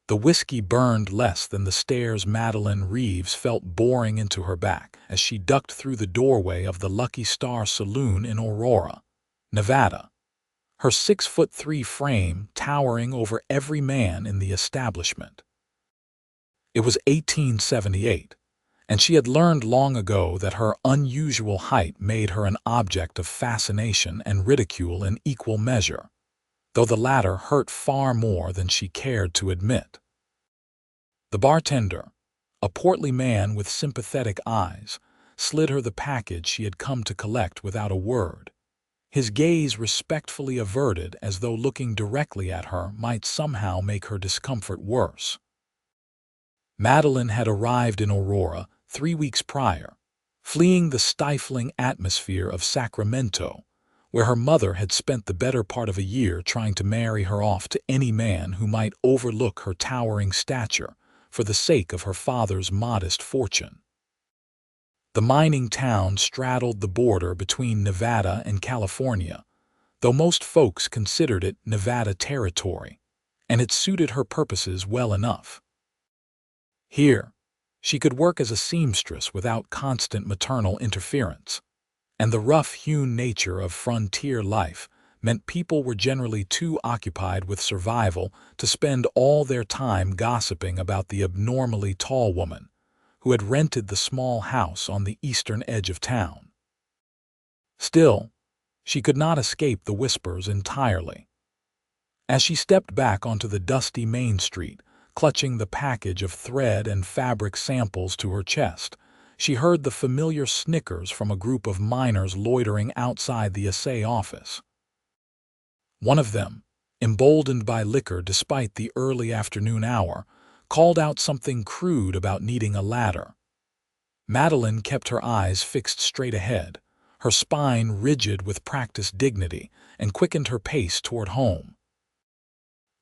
The whiskey burned less than the stares Madeline Reeves felt boring into her back as she ducked through the doorway of the Lucky Star Saloon in Aurora, Nevada, her 6'3" frame towering over every man in the establishment. It was 1878, and she had learned long ago that her unusual height made her an object of fascination and ridicule in equal measure, though the latter hurt far more than she cared to admit. The bartender, a portly man with sympathetic eyes, slid her the package she had come to collect without a word, his gaze respectfully averted as though looking directly at her might somehow make her discomfort worse. Madeline had arrived in Aurora 3 weeks prior, fleeing the stifling atmosphere of Sacramento, where her mother had spent the better part of a year trying to marry her off to any man who might overlook her towering stature for the sake of her father's modest fortune. The mining town straddled the border between Nevada and California, though most folks considered it Nevada territory, and it suited her purposes well enough. Here, she could work as a seamstress without constant maternal interference, and the rough-hewn nature of frontier life meant people were generally too occupied with survival to spend all their time gossiping about the abnormally tall woman who had rented the small house on the eastern edge of town. Still, she could not escape the whispers entirely. As she stepped back onto the dusty main street, clutching the package of thread and fabric samples to her chest, she heard the familiar snickers from a group of miners loitering outside the assay office. One of them, emboldened by liquor despite the early afternoon hour, called out something crude about needing a ladder. Madeline kept her eyes fixed straight ahead, her spine rigid with practiced dignity, and quickened her pace toward home.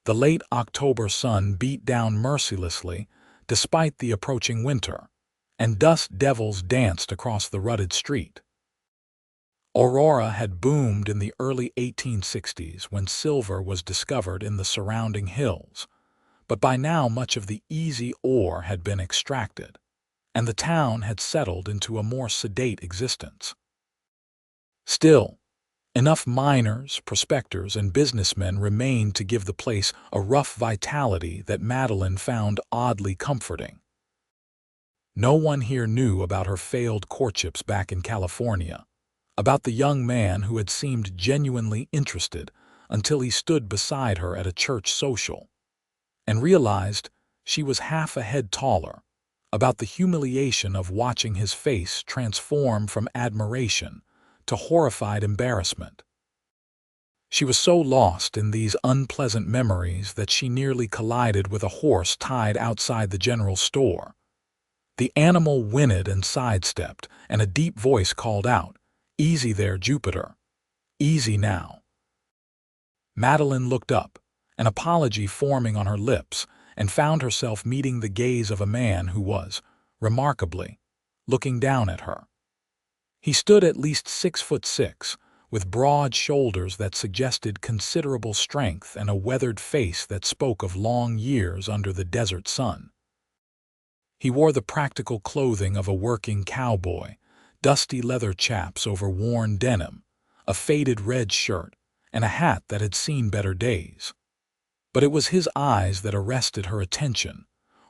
The late October sun beat down mercilessly despite the approaching winter, and dust devils danced across the rutted street. Aurora had boomed in the early 1860s when silver was discovered in the surrounding hills, but by now much of the easy ore had been extracted, and the town had settled into a more sedate existence. Still, enough miners, prospectors, and businessmen remained to give the place a rough vitality that Madeline found oddly comforting. No one here knew about her failed courtships back in California, about the young man who had seemed genuinely interested until he stood beside her at a church social, and realized she was half a head taller, about the humiliation of watching his face transform from admiration to horrified embarrassment. She was so lost in these unpleasant memories that she nearly collided with a horse tied outside the general store. The animal whinnied and sidestepped, and a deep voice called out, "Easy there, Jupiter. Easy now." Madeline looked up, an apology forming on her lips, and found herself meeting the gaze of a man who was, remarkably, looking down at her. He stood at least 6'6", with broad shoulders that suggested considerable strength and a weathered face that spoke of long years under the desert sun. He wore the practical clothing of a working cowboy, dusty leather chaps over worn denim, a faded red shirt, and a hat that had seen better days. But it was his eyes that arrested her attention,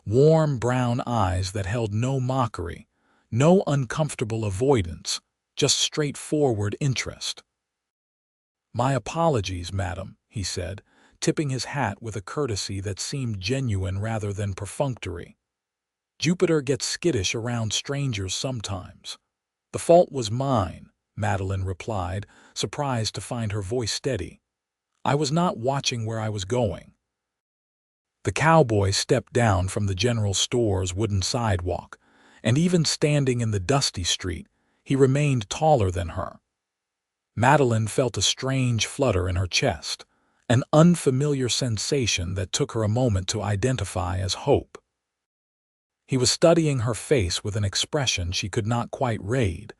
warm brown eyes that held no mockery, no uncomfortable avoidance, just straightforward interest. "My apologies, madam," he said, tipping his hat with a courtesy that seemed genuine rather than perfunctory. "Jupiter gets skittish around strangers sometimes." "The fault was mine," Madeline replied, surprised to find her voice steady. "I was not watching where I was going." The cowboy stepped down from the general store's wooden sidewalk, and even standing in the dusty street, he remained taller than her. Madeline felt a strange flutter in her chest, an unfamiliar sensation that took her a moment to identify as hope. He was studying her face with an expression she could not quite read,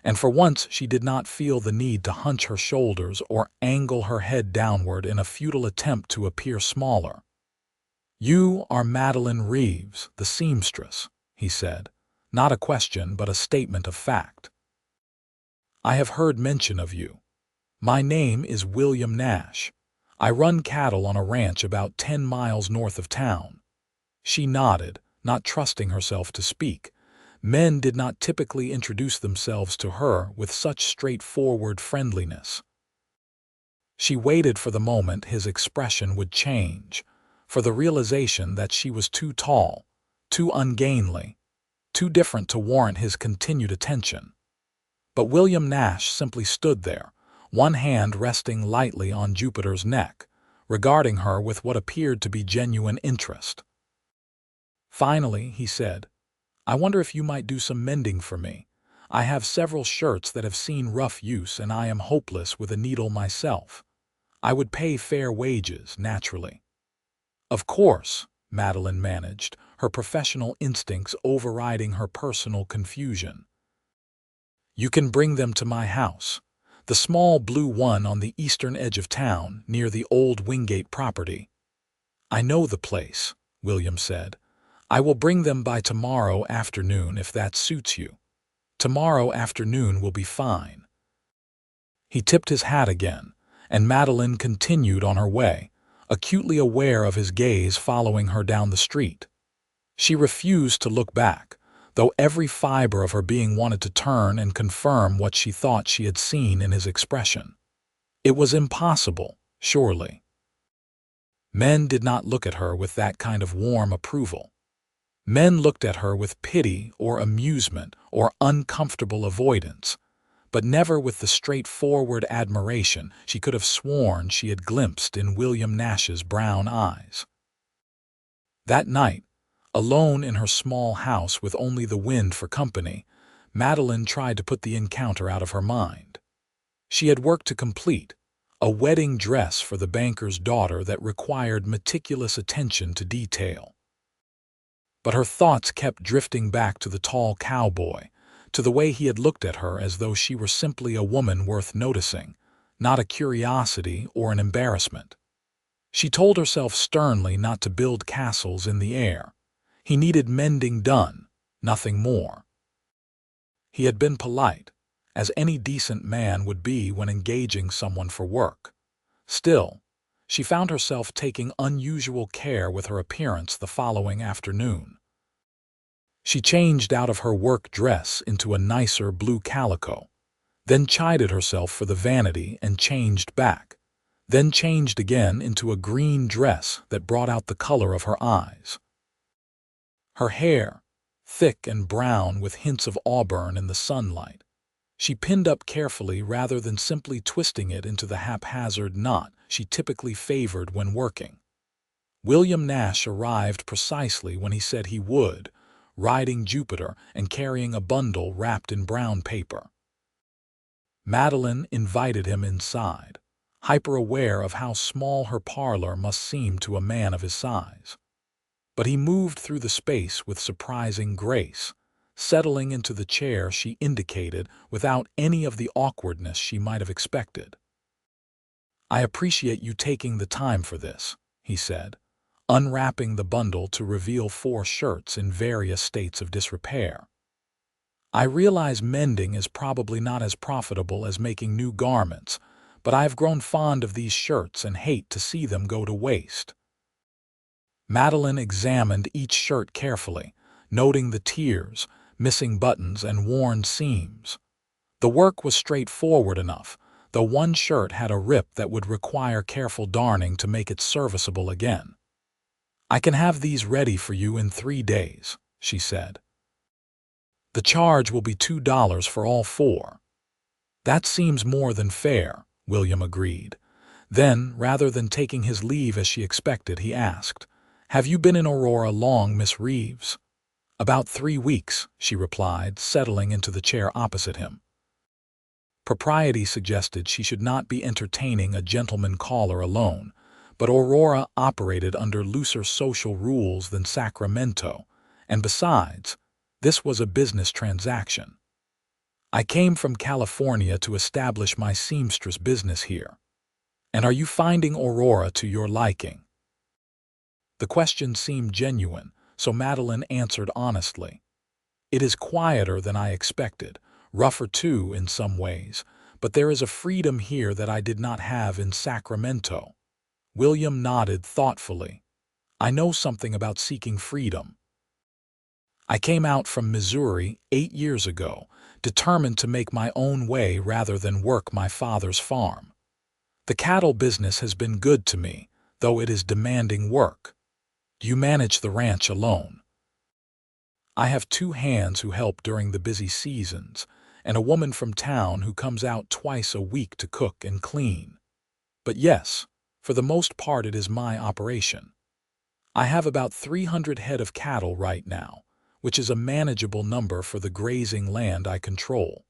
and for once she did not feel the need to hunch her shoulders or angle her head downward in a futile attempt to appear smaller. "You are Madeline Reeves, the seamstress," he said. "Not a question, but a statement of fact. I have heard mention of you. My name is William Nash. I run cattle on a ranch about 10 miles north of town." She nodded, not trusting herself to speak. Men did not typically introduce themselves to her with such straightforward friendliness. She waited for the moment his expression would change, for the realization that she was too tall, too ungainly, too different to warrant his continued attention. But William Nash simply stood there, one hand resting lightly on Jupiter's neck, regarding her with what appeared to be genuine interest. Finally, he said, "I wonder if you might do some mending for me. I have several shirts that have seen rough use and I am hopeless with a needle myself. I would pay fair wages, naturally." "Of course," Madeline managed, her professional instincts overriding her personal confusion. "You can bring them to my house, the small blue one on the eastern edge of town, near the old Wingate property." "I know the place," William said. "I will bring them by tomorrow afternoon if that suits you." "Tomorrow afternoon will be fine." He tipped his hat again, and Madeline continued on her way, acutely aware of his gaze following her down the street. She refused to look back, though every fiber of her being wanted to turn and confirm what she thought she had seen in his expression. It was impossible, surely. Men did not look at her with that kind of warm approval. Men looked at her with pity or amusement or uncomfortable avoidance, but never with the straightforward admiration she could have sworn she had glimpsed in William Nash's brown eyes. That night, alone in her small house with only the wind for company, Madeline tried to put the encounter out of her mind. She had work to complete, a wedding dress for the banker's daughter that required meticulous attention to detail. But her thoughts kept drifting back to the tall cowboy, to the way he had looked at her as though she were simply a woman worth noticing, not a curiosity or an embarrassment. She told herself sternly not to build castles in the air. He needed mending done, nothing more. He had been polite, as any decent man would be when engaging someone for work. Still, she found herself taking unusual care with her appearance the following afternoon. She changed out of her work dress into a nicer blue calico, then chided herself for the vanity and changed back, then changed again into a green dress that brought out the color of her eyes. Her hair, thick and brown with hints of auburn in the sunlight, she pinned up carefully rather than simply twisting it into the haphazard knot she typically favored when working. William Nash arrived precisely when he said he would, riding Jupiter and carrying a bundle wrapped in brown paper. Madeline invited him inside, hyper-aware of how small her parlor must seem to a man of his size. But he moved through the space with surprising grace, settling into the chair she indicated without any of the awkwardness she might have expected. "I appreciate you taking the time for this," he said, unwrapping the bundle to reveal 4 shirts in various states of disrepair. "I realize mending is probably not as profitable as making new garments, but I've grown fond of these shirts and hate to see them go to waste." Madeline examined each shirt carefully, noting the tears, missing buttons, and worn seams. The work was straightforward enough, though one shirt had a rip that would require careful darning to make it serviceable again. "I can have these ready for you in 3 days," she said. "The charge will be $2 for all 4. "That seems more than fair," William agreed. Then, rather than taking his leave as she expected, he asked, "Have you been in Aurora long, Miss Reeves?" "About 3 weeks," she replied, settling into the chair opposite him. Propriety suggested she should not be entertaining a gentleman caller alone, but Aurora operated under looser social rules than Sacramento, and besides, this was a business transaction. "I came from California to establish my seamstress business here. And are you finding Aurora to your liking?" The question seemed genuine, so Madeline answered honestly. It is quieter than I expected, rougher too in some ways, but there is a freedom here that I did not have in Sacramento. William nodded thoughtfully. I know something about seeking freedom. I came out from Missouri 8 years ago, determined to make my own way rather than work my father's farm. The cattle business has been good to me, though it is demanding work. You manage the ranch alone. I have 2 hands who help during the busy seasons, and a woman from town who comes out twice a week to cook and clean. But yes, for the most part it is my operation. I have about 300 head of cattle right now, which is a manageable number for the grazing land I control.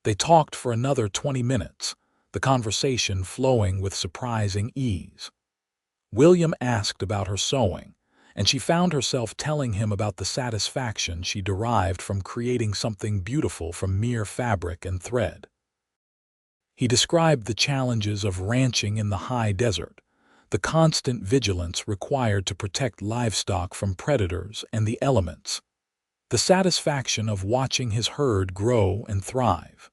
They talked for another 20 minutes, the conversation flowing with surprising ease. William asked about her sewing, and she found herself telling him about the satisfaction she derived from creating something beautiful from mere fabric and thread. He described the challenges of ranching in the high desert, the constant vigilance required to protect livestock from predators and the elements, the satisfaction of watching his herd grow and thrive.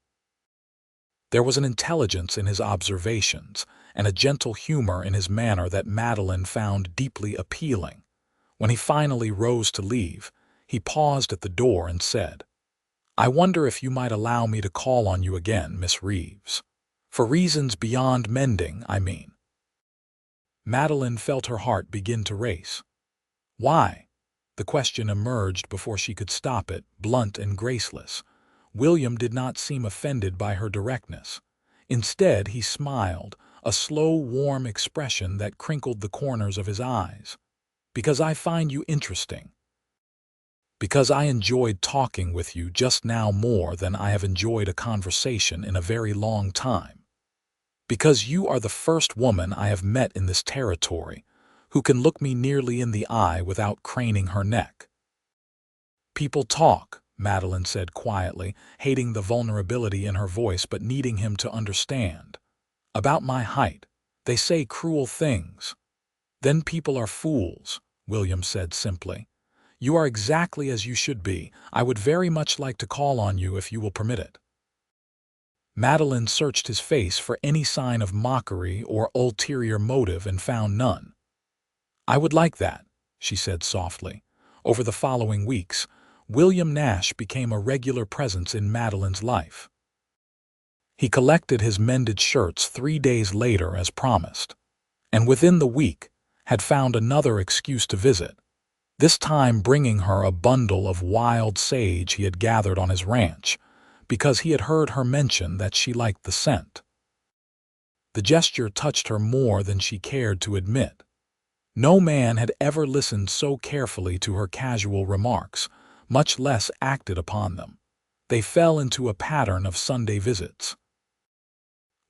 There was an intelligence in his observations and a gentle humor in his manner that Madeline found deeply appealing. When he finally rose to leave, he paused at the door and said, I wonder if you might allow me to call on you again, Miss Reeves. For reasons beyond mending, I mean. Madeline felt her heart begin to race. Why? The question emerged before she could stop it, blunt and graceless. William did not seem offended by her directness. Instead, he smiled, a slow, warm expression that crinkled the corners of his eyes. Because I find you interesting. Because I enjoyed talking with you just now more than I have enjoyed a conversation in a very long time. Because you are the first woman I have met in this territory who can look me nearly in the eye without craning her neck. People talk, Madeline said quietly, hating the vulnerability in her voice but needing him to understand. About my height, they say cruel things. Then people are fools, William said simply. You are exactly as you should be. I would very much like to call on you if you will permit it. Madeline searched his face for any sign of mockery or ulterior motive and found none. I would like that, she said softly. Over the following weeks, William Nash became a regular presence in Madeline's life. He collected his mended shirts 3 days later as promised, and within the week had found another excuse to visit, this time bringing her a bundle of wild sage he had gathered on his ranch, because he had heard her mention that she liked the scent. The gesture touched her more than she cared to admit. No man had ever listened so carefully to her casual remarks, much less acted upon them. They fell into a pattern of Sunday visits.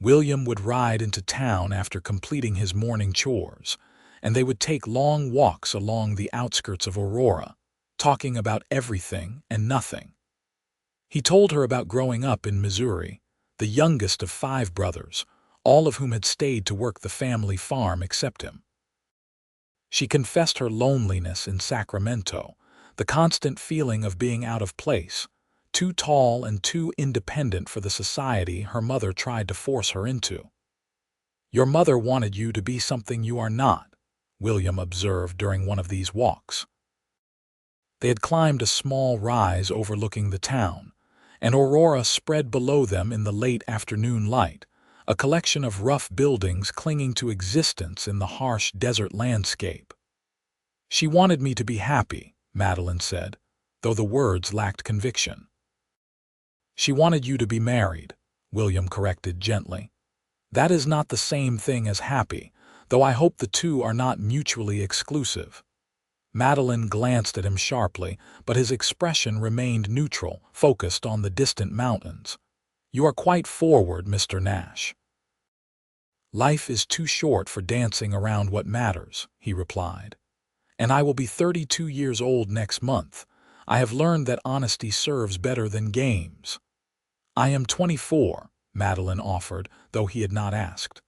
William would ride into town after completing his morning chores, and they would take long walks along the outskirts of Aurora, talking about everything and nothing. He told her about growing up in Missouri, the youngest of 5 brothers, all of whom had stayed to work the family farm except him. She confessed her loneliness in Sacramento, the constant feeling of being out of place, too tall and too independent for the society her mother tried to force her into. Your mother wanted you to be something you are not, William observed during one of these walks. They had climbed a small rise overlooking the town, and Aurora spread below them in the late afternoon light, a collection of rough buildings clinging to existence in the harsh desert landscape. She wanted me to be happy, Madeline said, though the words lacked conviction. She wanted you to be married, William corrected gently. That is not the same thing as happy, though I hope the two are not mutually exclusive. Madeline glanced at him sharply, but his expression remained neutral, focused on the distant mountains. You are quite forward, Mr. Nash. Life is too short for dancing around what matters, he replied. And I will be 32 years old next month. I have learned that honesty serves better than games. I am 24, Madeline offered, though he had not asked.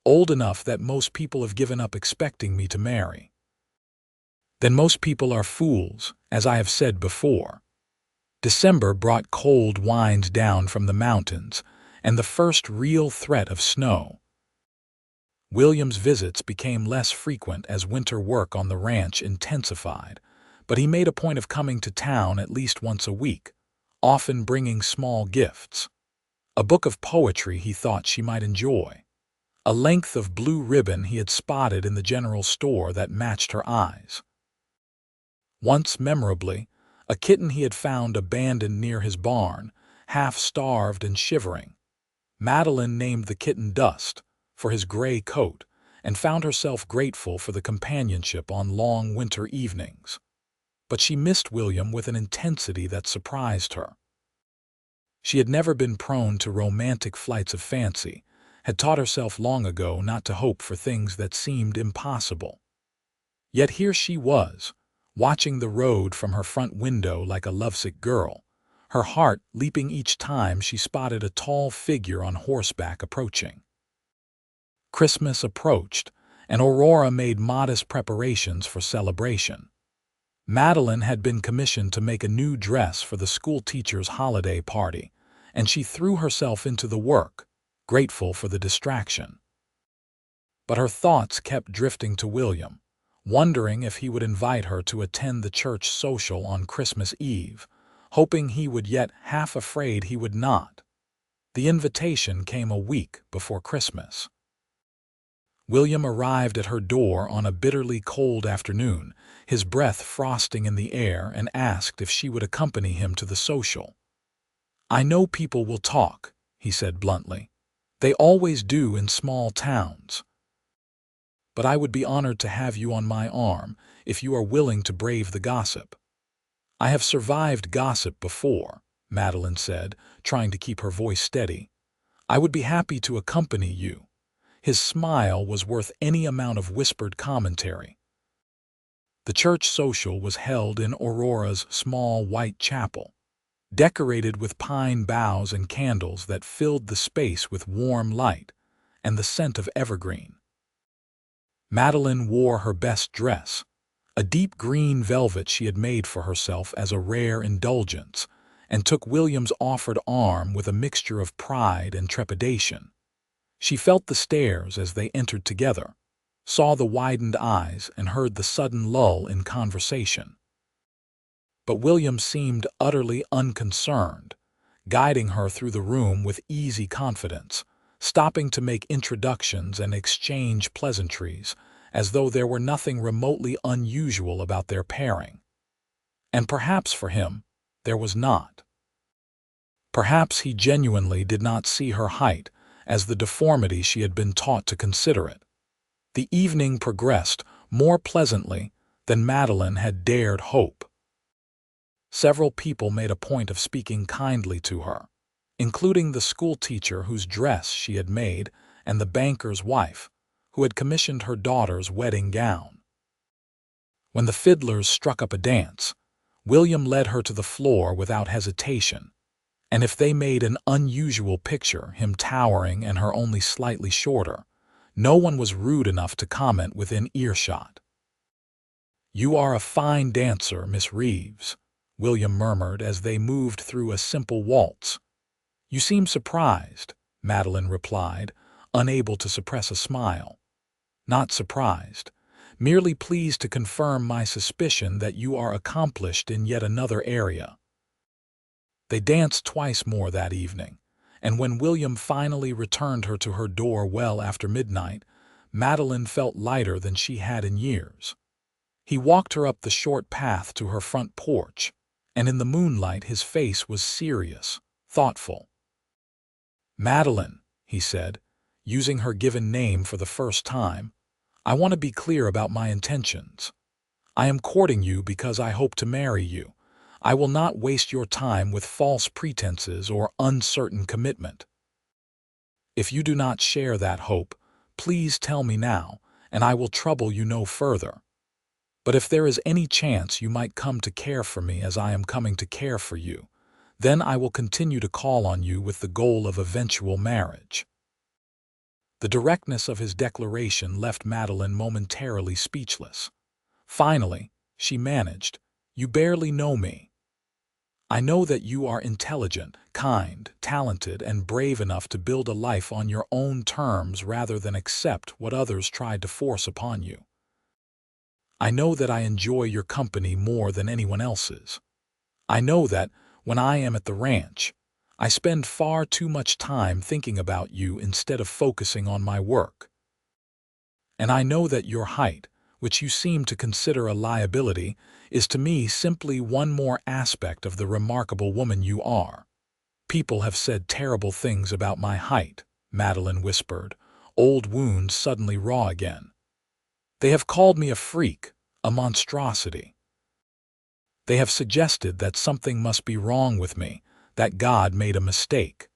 Old enough that most people have given up expecting me to marry. Then most people are fools, as I have said before. December brought cold winds down from the mountains and the first real threat of snow. William's visits became less frequent as winter work on the ranch intensified, but he made a point of coming to town at least once a week, often bringing small gifts. A book of poetry he thought she might enjoy, a length of blue ribbon he had spotted in the general store that matched her eyes. Once, memorably, a kitten he had found abandoned near his barn, half-starved and shivering. Madeline named the kitten Dust, for his gray coat, and found herself grateful for the companionship on long winter evenings. But she missed William with an intensity that surprised her. She had never been prone to romantic flights of fancy, had taught herself long ago not to hope for things that seemed impossible. Yet here she was, watching the road from her front window like a lovesick girl, her heart leaping each time she spotted a tall figure on horseback approaching. Christmas approached, and Aurora made modest preparations for celebration. Madeline had been commissioned to make a new dress for the school teacher's holiday party, and she threw herself into the work, grateful for the distraction. But her thoughts kept drifting to William, wondering if he would invite her to attend the church social on Christmas Eve, hoping he would, yet half afraid he would not. The invitation came a week before Christmas. William arrived at her door on a bitterly cold afternoon, his breath frosting in the air, and asked if she would accompany him to the social. "I know people will talk," he said bluntly. "They always do in small towns. But I would be honored to have you on my arm if you are willing to brave the gossip." "I have survived gossip before," Madeline said, trying to keep her voice steady. "I would be happy to accompany you." His smile was worth any amount of whispered commentary. The church social was held in Aurora's small white chapel, decorated with pine boughs and candles that filled the space with warm light and the scent of evergreen. Madeline wore her best dress, a deep green velvet she had made for herself as a rare indulgence, and took William's offered arm with a mixture of pride and trepidation. She felt the stares as they entered together, saw the widened eyes, and heard the sudden lull in conversation. But William seemed utterly unconcerned, guiding her through the room with easy confidence, stopping to make introductions and exchange pleasantries, as though there were nothing remotely unusual about their pairing. And perhaps for him, there was not. Perhaps he genuinely did not see her height as the deformity she had been taught to consider it. The evening progressed more pleasantly than Madeline had dared hope. Several people made a point of speaking kindly to her, including the schoolteacher whose dress she had made and the banker's wife, who had commissioned her daughter's wedding gown. When the fiddlers struck up a dance, William led her to the floor without hesitation, and if they made an unusual picture, him towering and her only slightly shorter, no one was rude enough to comment within earshot. "You are a fine dancer, Miss Reeves," William murmured as they moved through a simple waltz. "You seem surprised," Madeline replied, unable to suppress a smile. "Not surprised, merely pleased to confirm my suspicion that you are accomplished in yet another area." They danced twice more that evening, and when William finally returned her to her door well after midnight, Madeline felt lighter than she had in years. He walked her up the short path to her front porch, and in the moonlight his face was serious, thoughtful. "Madeline," he said, using her given name for the first time, "I want to be clear about my intentions. I am courting you because I hope to marry you. I will not waste your time with false pretenses or uncertain commitment. If you do not share that hope, please tell me now, and I will trouble you no further. But if there is any chance you might come to care for me as I am coming to care for you, then I will continue to call on you with the goal of eventual marriage." The directness of his declaration left Madeline momentarily speechless. Finally, she managed. "You barely know me. I know that you are intelligent, kind, talented, and brave enough to build a life on your own terms rather than accept what others tried to force upon you. I know that I enjoy your company more than anyone else's. I know that, when I am at the ranch, I spend far too much time thinking about you instead of focusing on my work. And I know that your height, which you seem to consider a liability, is to me simply one more aspect of the remarkable woman you are." "People have said terrible things about my height," Madeline whispered, old wounds suddenly raw again. "They have called me a freak, a monstrosity. They have suggested that something must be wrong with me, that God made a mistake."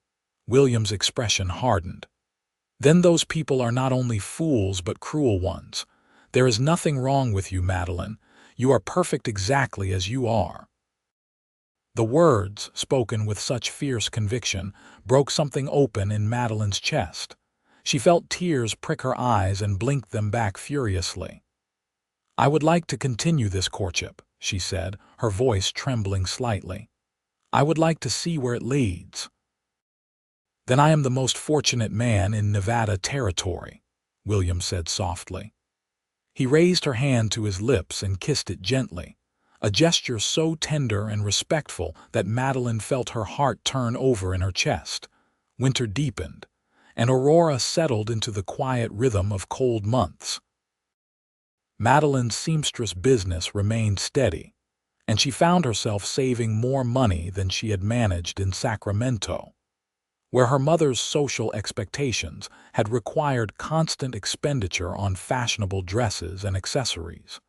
William's expression hardened. "Then those people are not only fools but cruel ones. There is nothing wrong with you, Madeline. You are perfect exactly as you are." The words, spoken with such fierce conviction, broke something open in Madeline's chest. She felt tears prick her eyes and blinked them back furiously. "I would like to continue this courtship," she said, her voice trembling slightly. "I would like to see where it leads." "Then I am the most fortunate man in Nevada territory," William said softly. He raised her hand to his lips and kissed it gently, a gesture so tender and respectful that Madeline felt her heart turn over in her chest. Winter deepened, and Aurora settled into the quiet rhythm of cold months. Madeline's seamstress business remained steady, and she found herself saving more money than she had managed in Sacramento, where her mother's social expectations had required constant expenditure on fashionable dresses and accessories.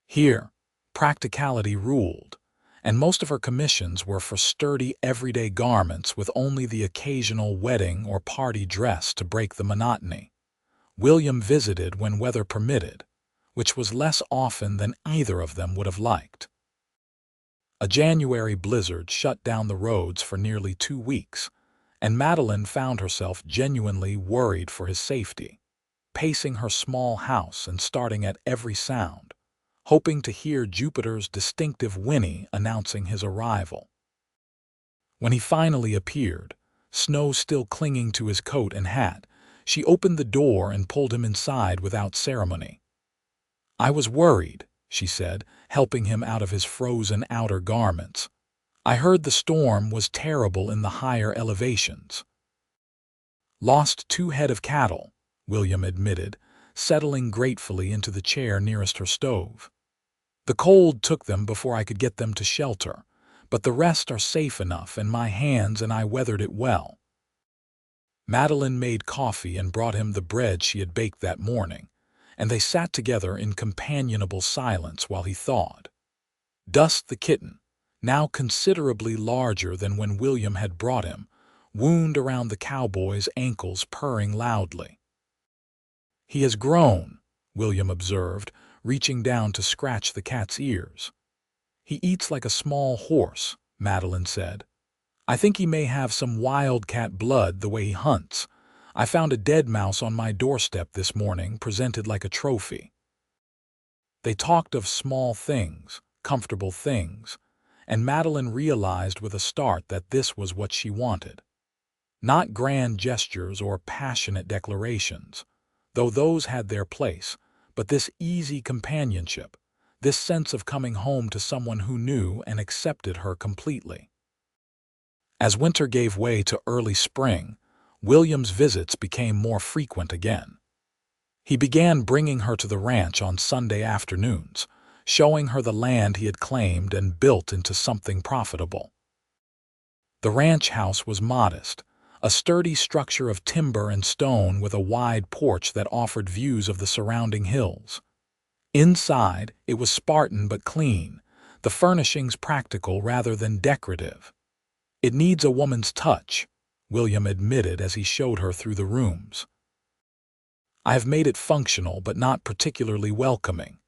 Here, practicality ruled, and most of her commissions were for sturdy everyday garments with only the occasional wedding or party dress to break the monotony. William visited when weather permitted, which was less often than either of them would have liked. A January blizzard shut down the roads for nearly 2 weeks, and Madeline found herself genuinely worried for his safety, pacing her small house and starting at every sound, hoping to hear Jupiter's distinctive whinny announcing his arrival. When he finally appeared, snow still clinging to his coat and hat, she opened the door and pulled him inside without ceremony. "I was worried," she said, helping him out of his frozen outer garments. "I heard the storm was terrible in the higher elevations." "Lost 2 head of cattle," William admitted, settling gratefully into the chair nearest her stove. "The cold took them before I could get them to shelter, but the rest are safe enough and my hands and I weathered it well." Madeline made coffee and brought him the bread she had baked that morning, and they sat together in companionable silence while he thawed. Dust the kitten, now considerably larger than when William had brought him, wound around the cowboy's ankles, purring loudly. "He has grown," William observed, reaching down to scratch the cat's ears. "He eats like a small horse," Madeline said. "I think he may have some wildcat blood the way he hunts. I found a dead mouse on my doorstep this morning, presented like a trophy." They talked of small things, comfortable things, and Madeline realized with a start that this was what she wanted. Not grand gestures or passionate declarations, though those had their place, but this easy companionship, this sense of coming home to someone who knew and accepted her completely. As winter gave way to early spring, William's visits became more frequent again. He began bringing her to the ranch on Sunday afternoons, showing her the land he had claimed and built into something profitable. The ranch house was modest, a sturdy structure of timber and stone with a wide porch that offered views of the surrounding hills. Inside, it was Spartan but clean, the furnishings practical rather than decorative. "It needs a woman's touch," William admitted as he showed her through the rooms. "I have made it functional but not particularly welcoming."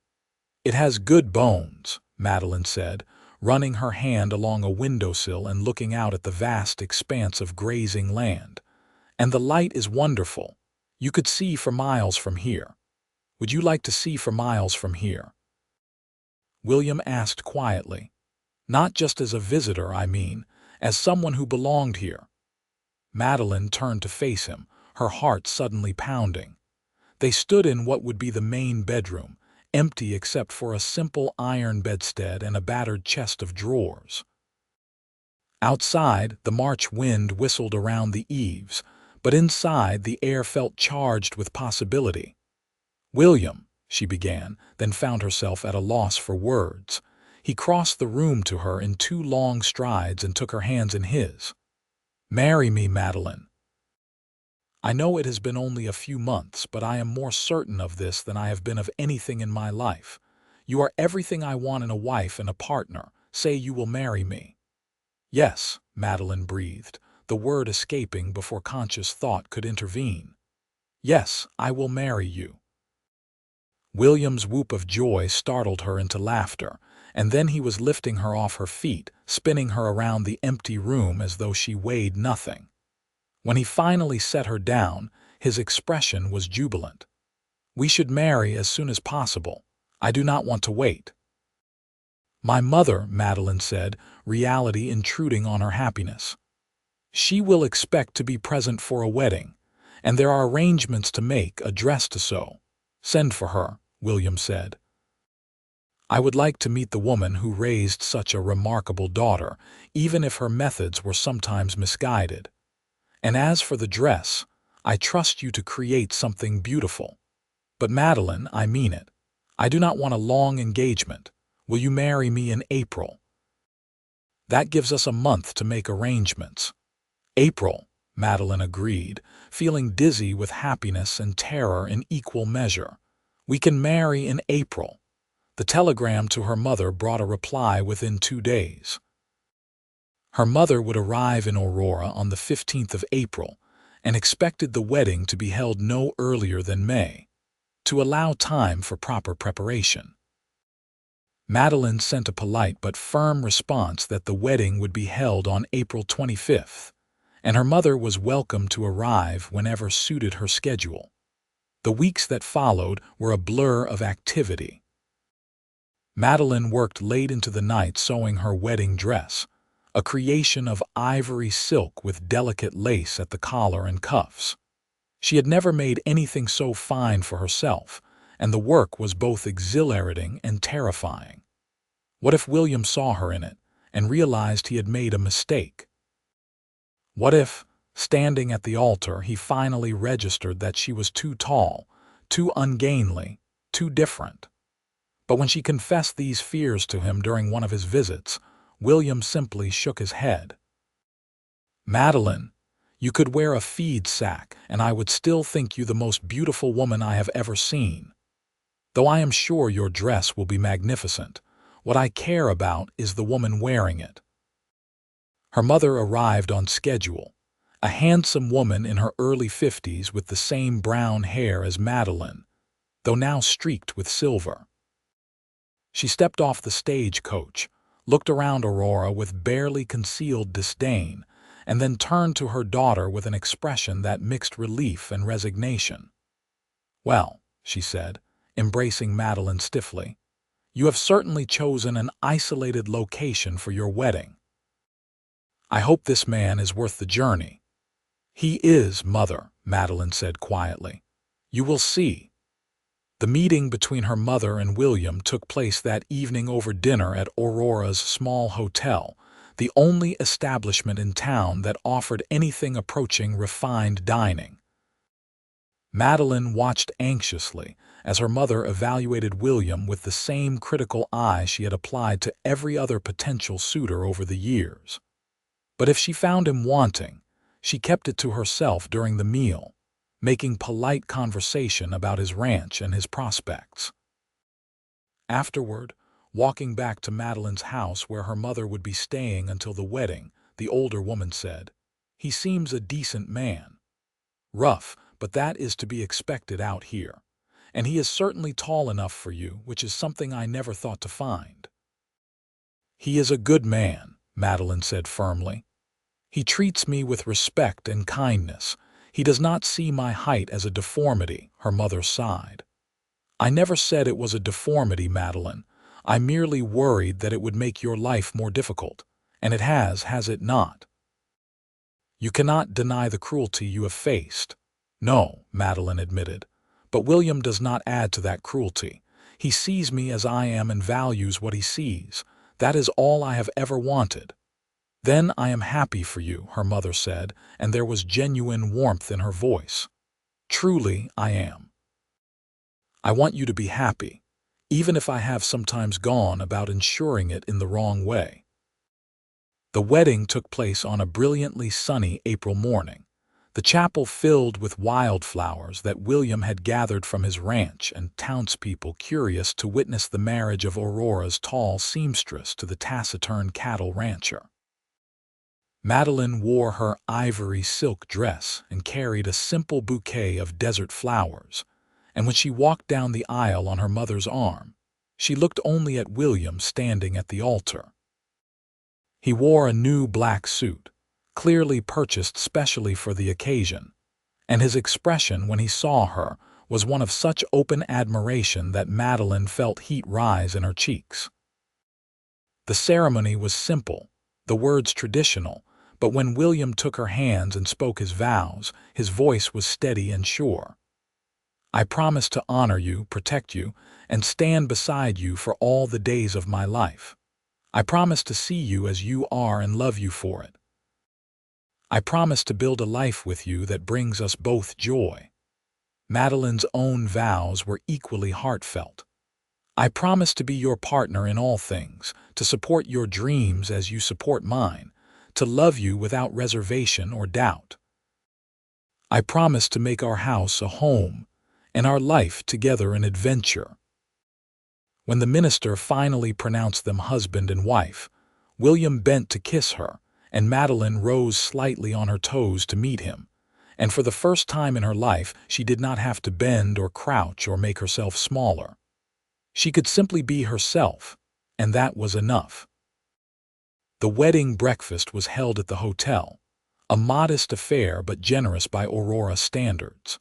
"It has good bones," Madeline said, running her hand along a windowsill and looking out at the vast expanse of grazing land. "And the light is wonderful. You could see for miles from here. Would you like to see for miles from here?" William asked quietly. Not just as a visitor, I mean, as someone who belonged here. Madeline turned to face him, her heart suddenly pounding. They stood in what would be the main bedroom, empty except for a simple iron bedstead and a battered chest of drawers. Outside, the March wind whistled around the eaves, but inside the air felt charged with possibility. "William," she began, then found herself at a loss for words. He crossed the room to her in 2 long strides and took her hands in his. "Marry me, Madeline. I know it has been only a few months, but I am more certain of this than I have been of anything in my life. You are everything I want in a wife and a partner. Say you will marry me." "Yes," Madeline breathed, the word escaping before conscious thought could intervene. "Yes, I will marry you." William's whoop of joy startled her into laughter, and then he was lifting her off her feet, spinning her around the empty room as though she weighed nothing. When he finally set her down, his expression was jubilant. "We should marry as soon as possible. I do not want to wait." "My mother," Madeline said, reality intruding on her happiness. "She will expect to be present for a wedding, and there are arrangements to make, a dress to sew." "Send for her," William said. "I would like to meet the woman who raised such a remarkable daughter, even if her methods were sometimes misguided. And as for the dress, I trust you to create something beautiful. But Madeline, I mean it. I do not want a long engagement. Will you marry me in April? That gives us a month to make arrangements." "April," Madeline agreed, feeling dizzy with happiness and terror in equal measure. "We can marry in April." The telegram to her mother brought a reply within 2 days. Her mother would arrive in Aurora on the 15th of April and expected the wedding to be held no earlier than May, to allow time for proper preparation. Madeline sent a polite but firm response that the wedding would be held on April 25th, and her mother was welcome to arrive whenever suited her schedule. The weeks that followed were a blur of activity. Madeline worked late into the night sewing her wedding dress, a creation of ivory silk with delicate lace at the collar and cuffs. She had never made anything so fine for herself, and the work was both exhilarating and terrifying. What if William saw her in it and realized he had made a mistake? What if, standing at the altar, he finally registered that she was too tall, too ungainly, too different? But when she confessed these fears to him during one of his visits, William simply shook his head. "Madeline, you could wear a feed sack, and I would still think you the most beautiful woman I have ever seen. Though I am sure your dress will be magnificent, what I care about is the woman wearing it." Her mother arrived on schedule, a handsome woman in her early 50s with the same brown hair as Madeline, though now streaked with silver. She stepped off the stagecoach, looked around Aurora with barely concealed disdain, and then turned to her daughter with an expression that mixed relief and resignation. "Well," she said, embracing Madeline stiffly, "you have certainly chosen an isolated location for your wedding. I hope this man is worth the journey." "He is, Mother," Madeline said quietly. "You will see." The meeting between her mother and William took place that evening over dinner at Aurora's small hotel, the only establishment in town that offered anything approaching refined dining. Madeline watched anxiously as her mother evaluated William with the same critical eye she had applied to every other potential suitor over the years. But if she found him wanting, she kept it to herself during the meal, making polite conversation about his ranch and his prospects. Afterward, walking back to Madeline's house where her mother would be staying until the wedding, the older woman said, "He seems a decent man. Rough, but that is to be expected out here. And he is certainly tall enough for you, which is something I never thought to find." "He is a good man," Madeline said firmly. "He treats me with respect and kindness. He does not see my height as a deformity," her mother sighed. "I never said it was a deformity, Madeline. I merely worried that it would make your life more difficult. And it has it not? You cannot deny the cruelty you have faced. No, Madeline admitted. But William does not add to that cruelty. He sees me as I am and values what he sees. That is all I have ever wanted. Then I am happy for you, her mother said, and there was genuine warmth in her voice. Truly, I am. I want you to be happy, even if I have sometimes gone about ensuring it in the wrong way. The wedding took place on a brilliantly sunny April morning, the chapel filled with wildflowers that William had gathered from his ranch and townspeople curious to witness the marriage of Aurora's tall seamstress to the taciturn cattle rancher. Madeline wore her ivory silk dress and carried a simple bouquet of desert flowers, and when she walked down the aisle on her mother's arm, she looked only at William standing at the altar. He wore a new black suit, clearly purchased specially for the occasion, and his expression when he saw her was one of such open admiration that Madeline felt heat rise in her cheeks. The ceremony was simple, the words traditional, but when William took her hands and spoke his vows, his voice was steady and sure. I promise to honor you, protect you, and stand beside you for all the days of my life. I promise to see you as you are and love you for it. I promise to build a life with you that brings us both joy. Madeline's own vows were equally heartfelt. I promise to be your partner in all things, to support your dreams as you support mine, to love you without reservation or doubt. I promise to make our house a home, and our life together an adventure. When the minister finally pronounced them husband and wife, William bent to kiss her, and Madeline rose slightly on her toes to meet him, and for the first time in her life she did not have to bend or crouch or make herself smaller. She could simply be herself, and that was enough. The wedding breakfast was held at the hotel, a modest affair but generous by Aurora standards.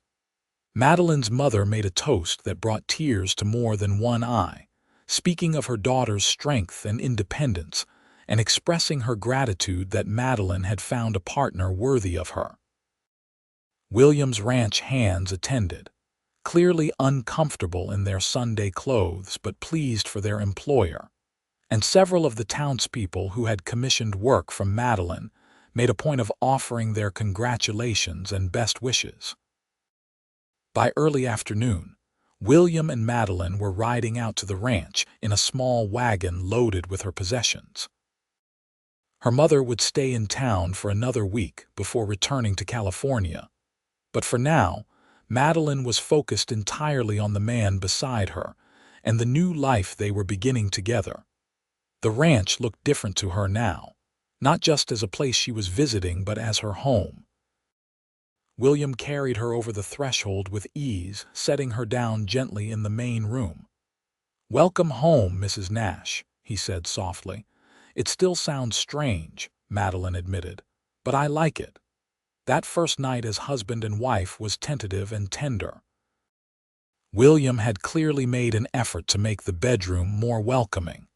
Madeline's mother made a toast that brought tears to more than one eye, speaking of her daughter's strength and independence, and expressing her gratitude that Madeline had found a partner worthy of her. William's ranch hands attended, clearly uncomfortable in their Sunday clothes but pleased for their employer, and several of the townspeople who had commissioned work from Madeline made a point of offering their congratulations and best wishes. By early afternoon, William and Madeline were riding out to the ranch in a small wagon loaded with her possessions. Her mother would stay in town for another week before returning to California, but for now, Madeline was focused entirely on the man beside her and the new life they were beginning together. The ranch looked different to her now, not just as a place she was visiting but as her home. William carried her over the threshold with ease, setting her down gently in the main room. "Welcome home, Mrs. Nash," he said softly. "It still sounds strange," Madeline admitted, "but I like it." That first night as husband and wife was tentative and tender. William had clearly made an effort to make the bedroom more welcoming,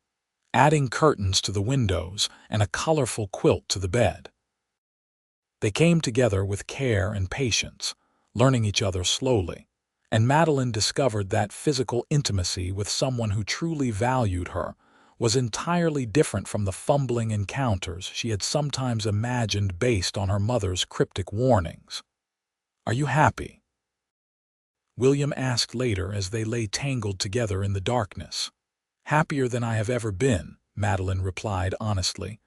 adding curtains to the windows and a colorful quilt to the bed. They came together with care and patience, learning each other slowly, and Madeline discovered that physical intimacy with someone who truly valued her was entirely different from the fumbling encounters she had sometimes imagined based on her mother's cryptic warnings. "Are you happy?" William asked later as they lay tangled together in the darkness. "Happier than I have ever been," Madeline replied honestly.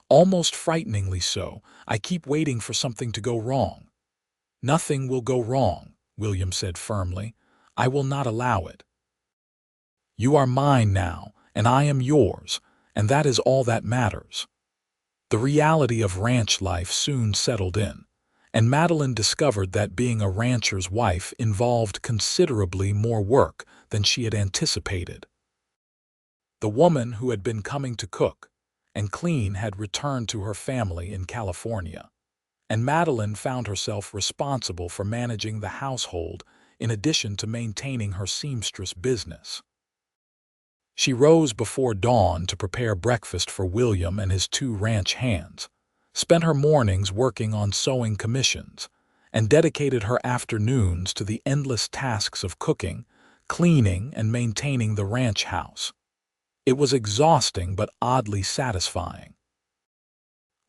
"Almost frighteningly so. I keep waiting for something to go wrong." "Nothing will go wrong," William said firmly. "I will not allow it. You are mine now, and I am yours, and that is all that matters." The reality of ranch life soon settled in, and Madeline discovered that being a rancher's wife involved considerably more work than she had anticipated. The woman who had been coming to cook and clean had returned to her family in California, and Madeline found herself responsible for managing the household in addition to maintaining her seamstress business. She rose before dawn to prepare breakfast for William and his 2 ranch hands, spent her mornings working on sewing commissions, and dedicated her afternoons to the endless tasks of cooking, cleaning, and maintaining the ranch house. It was exhausting but oddly satisfying.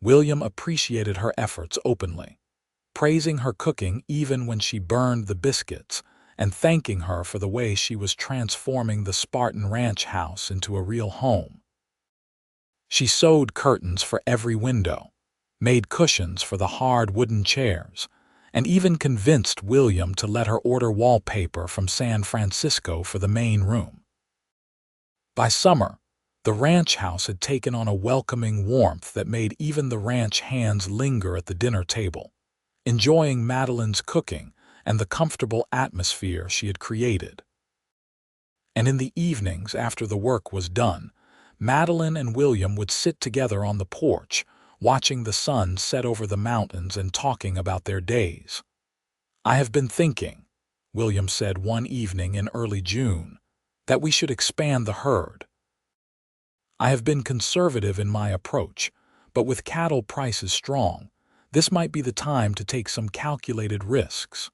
William appreciated her efforts openly, praising her cooking even when she burned the biscuits, and thanking her for the way she was transforming the Spartan ranch house into a real home. She sewed curtains for every window, made cushions for the hard wooden chairs, and even convinced William to let her order wallpaper from San Francisco for the main room. By summer, the ranch house had taken on a welcoming warmth that made even the ranch hands linger at the dinner table, enjoying Madeline's cooking and the comfortable atmosphere she had created. And in the evenings after the work was done, Madeline and William would sit together on the porch, watching the sun set over the mountains and talking about their days. "I have been thinking," William said one evening in early June, "that we should expand the herd. I have been conservative in my approach, but with cattle prices strong, this might be the time to take some calculated risks."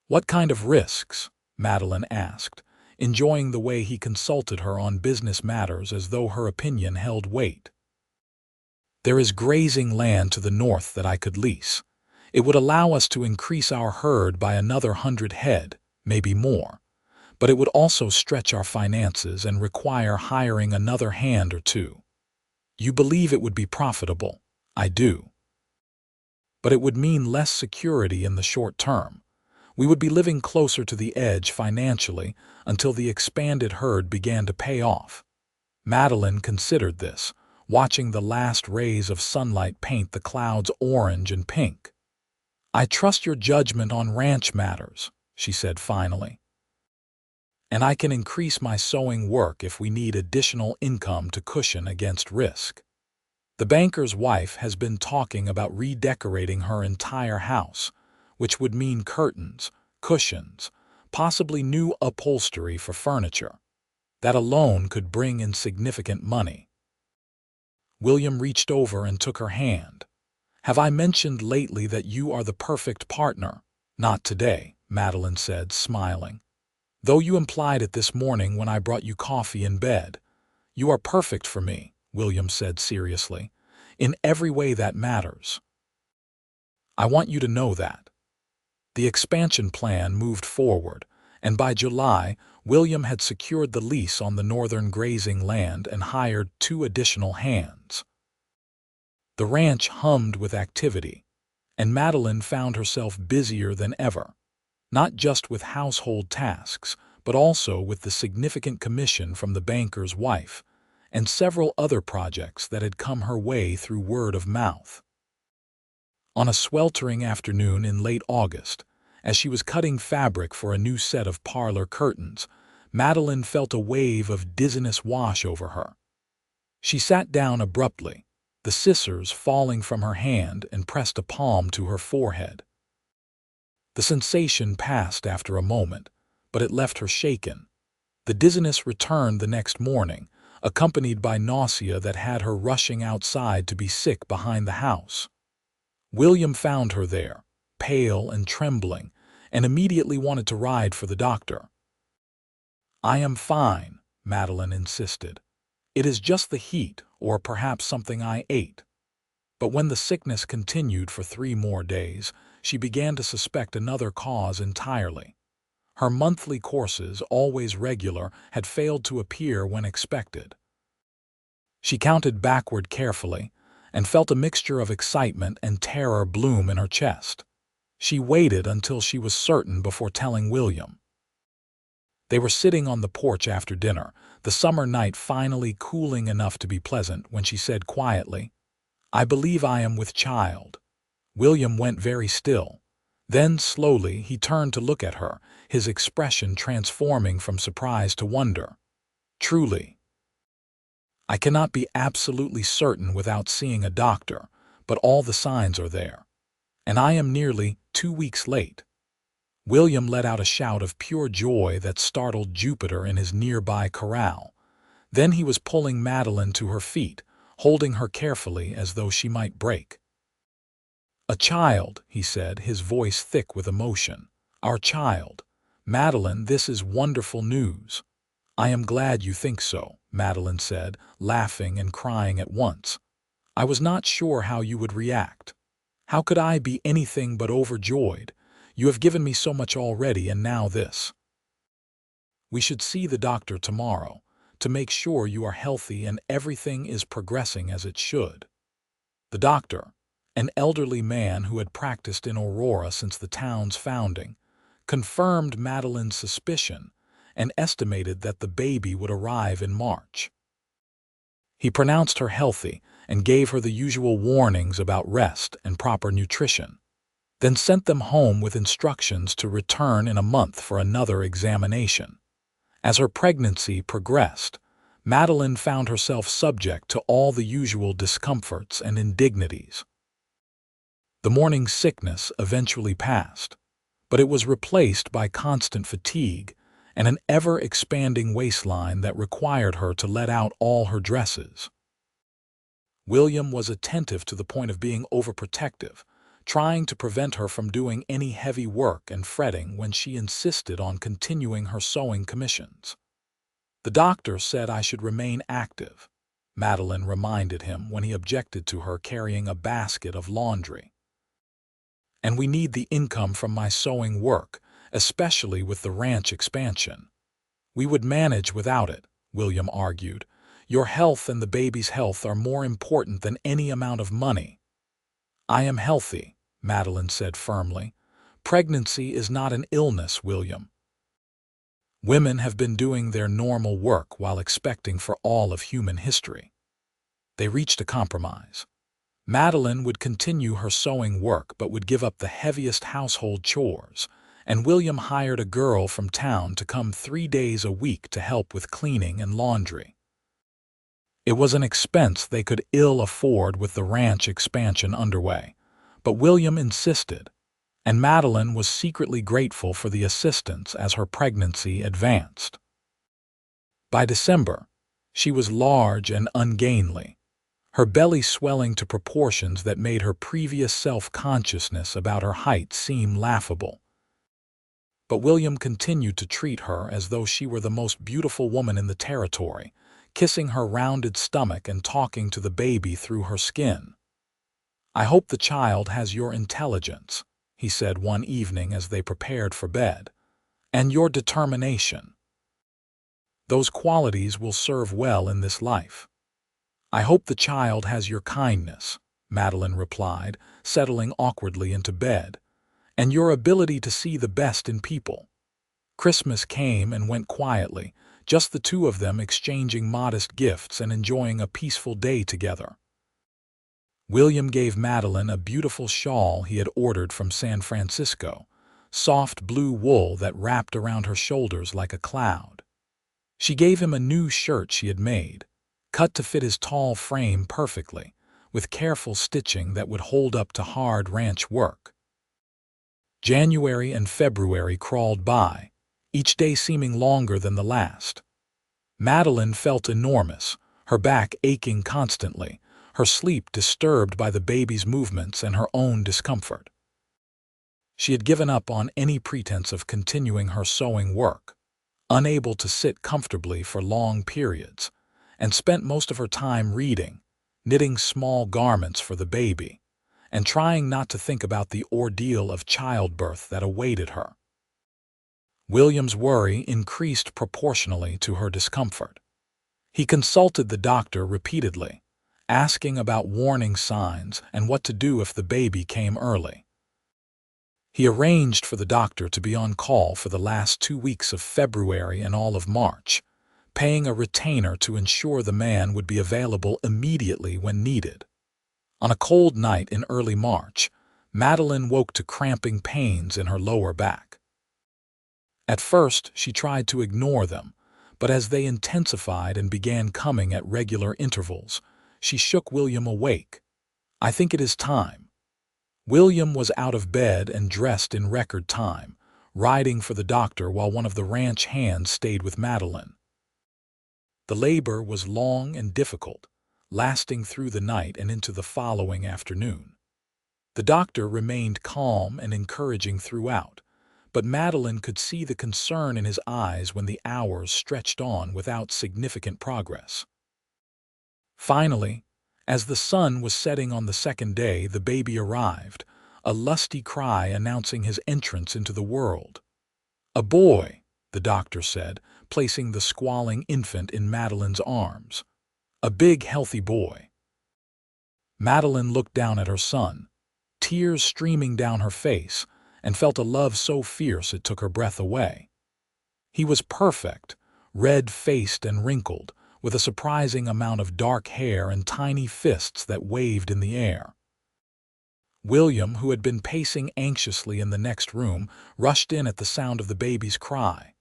"What kind of risks?" Madeline asked, enjoying the way he consulted her on business matters as though her opinion held weight. "There is grazing land to the north that I could lease. It would allow us to increase our herd by another 100 head, maybe more. But it would also stretch our finances and require hiring another hand or two. You believe it would be profitable. I do. But it would mean less security in the short term. We would be living closer to the edge financially until the expanded herd began to pay off." Madeline considered this, watching the last rays of sunlight paint the clouds orange and pink. "I trust your judgment on ranch matters," she said finally. "And I can increase my sewing work if we need additional income to cushion against risk. The banker's wife has been talking about redecorating her entire house, which would mean curtains, cushions, possibly new upholstery for furniture. That alone could bring in significant money." William reached over and took her hand. "Have I mentioned lately that you are the perfect partner?" "Not today," Madeline said, smiling. "Though you implied it this morning when I brought you coffee in bed. You are perfect for me," William said seriously, "in every way that matters. I want you to know that." The expansion plan moved forward, and by July, William had secured the lease on the northern grazing land and hired 2 additional hands. The ranch hummed with activity, and Madeline found herself busier than ever, not just with household tasks, but also with the significant commission from the banker's wife, and several other projects that had come her way through word of mouth. On a sweltering afternoon in late August, as she was cutting fabric for a new set of parlor curtains, Madeline felt a wave of dizziness wash over her. She sat down abruptly, the scissors falling from her hand, and pressed a palm to her forehead. The sensation passed after a moment, but it left her shaken. The dizziness returned the next morning, accompanied by nausea that had her rushing outside to be sick behind the house. William found her there, pale and trembling, and immediately wanted to ride for the doctor. "I am fine," Madeline insisted. "It is just the heat, or perhaps something I ate." But when the sickness continued for 3 more days, she began to suspect another cause entirely. Her monthly courses, always regular, had failed to appear when expected. She counted backward carefully, and felt a mixture of excitement and terror bloom in her chest. She waited until she was certain before telling William. They were sitting on the porch after dinner, the summer night finally cooling enough to be pleasant, when she said quietly, "I believe I am with child." William went very still. Then, slowly, he turned to look at her, his expression transforming from surprise to wonder. "Truly. I cannot be absolutely certain without seeing a doctor, but all the signs are there. And I am nearly 2 weeks late." William let out a shout of pure joy that startled Jupiter in his nearby corral. Then he was pulling Madeline to her feet, holding her carefully as though she might break. "A child," he said, his voice thick with emotion. "Our child. Madeline, this is wonderful news." "I am glad you think so," Madeline said, laughing and crying at once. "I was not sure how you would react. How could I be anything but overjoyed? You have given me so much already, and now this. We should see the doctor tomorrow, to make sure you are healthy and everything is progressing as it should." The doctor, an elderly man who had practiced in Aurora since the town's founding, confirmed Madeline's suspicion and estimated that the baby would arrive in March. He pronounced her healthy and gave her the usual warnings about rest and proper nutrition, then sent them home with instructions to return in a month for another examination. As her pregnancy progressed, Madeline found herself subject to all the usual discomforts and indignities. The morning sickness eventually passed, but it was replaced by constant fatigue and an ever-expanding waistline that required her to let out all her dresses. William was attentive to the point of being overprotective, trying to prevent her from doing any heavy work and fretting when she insisted on continuing her sewing commissions. "The doctor said I should remain active," Madeline reminded him when he objected to her carrying a basket of laundry. "And we need the income from my sewing work, especially with the ranch expansion." "We would manage without it," William argued. "Your health and the baby's health are more important than any amount of money." "I am healthy," Madeline said firmly. "Pregnancy is not an illness, William. Women have been doing their normal work while expecting for all of human history." They reached a compromise. Madeline would continue her sewing work but would give up the heaviest household chores, and William hired a girl from town to come 3 days a week to help with cleaning and laundry. It was an expense they could ill afford with the ranch expansion underway, but William insisted, and Madeline was secretly grateful for the assistance as her pregnancy advanced. By December, she was large and ungainly, her belly swelling to proportions that made her previous self-consciousness about her height seem laughable. But William continued to treat her as though she were the most beautiful woman in the territory, kissing her rounded stomach and talking to the baby through her skin. "I hope the child has your intelligence," he said one evening as they prepared for bed, "and your determination. Those qualities will serve well in this life." "I hope the child has your kindness," Madeline replied, settling awkwardly into bed, "and your ability to see the best in people." Christmas came and went quietly, just the two of them exchanging modest gifts and enjoying a peaceful day together. William gave Madeline a beautiful shawl he had ordered from San Francisco, soft blue wool that wrapped around her shoulders like a cloud. She gave him a new shirt she had made, cut to fit his tall frame perfectly, with careful stitching that would hold up to hard ranch work. January and February crawled by, each day seeming longer than the last. Madeline felt enormous, her back aching constantly, her sleep disturbed by the baby's movements and her own discomfort. She had given up on any pretense of continuing her sewing work, unable to sit comfortably for long periods, and spent most of her time reading, knitting small garments for the baby, and trying not to think about the ordeal of childbirth that awaited her. William's worry increased proportionally to her discomfort. He consulted the doctor repeatedly, asking about warning signs and what to do if the baby came early. He arranged for the doctor to be on call for the last 2 weeks of February and all of March, paying a retainer to ensure the man would be available immediately when needed. On a cold night in early March, Madeline woke to cramping pains in her lower back. At first, she tried to ignore them, but as they intensified and began coming at regular intervals, she shook William awake. "I think it is time." William was out of bed and dressed in record time, riding for the doctor while one of the ranch hands stayed with Madeline. The labor was long and difficult, lasting through the night and into the following afternoon. The doctor remained calm and encouraging throughout, but Madeline could see the concern in his eyes when the hours stretched on without significant progress. Finally, as the sun was setting on the second day, the baby arrived, a lusty cry announcing his entrance into the world. "A boy," the doctor said, placing the squalling infant in Madeline's arms. "A big, healthy boy." Madeline looked down at her son, tears streaming down her face, and felt a love so fierce it took her breath away. He was perfect, red-faced and wrinkled, with a surprising amount of dark hair and tiny fists that waved in the air. William, who had been pacing anxiously in the next room, rushed in at the sound of the baby's cry.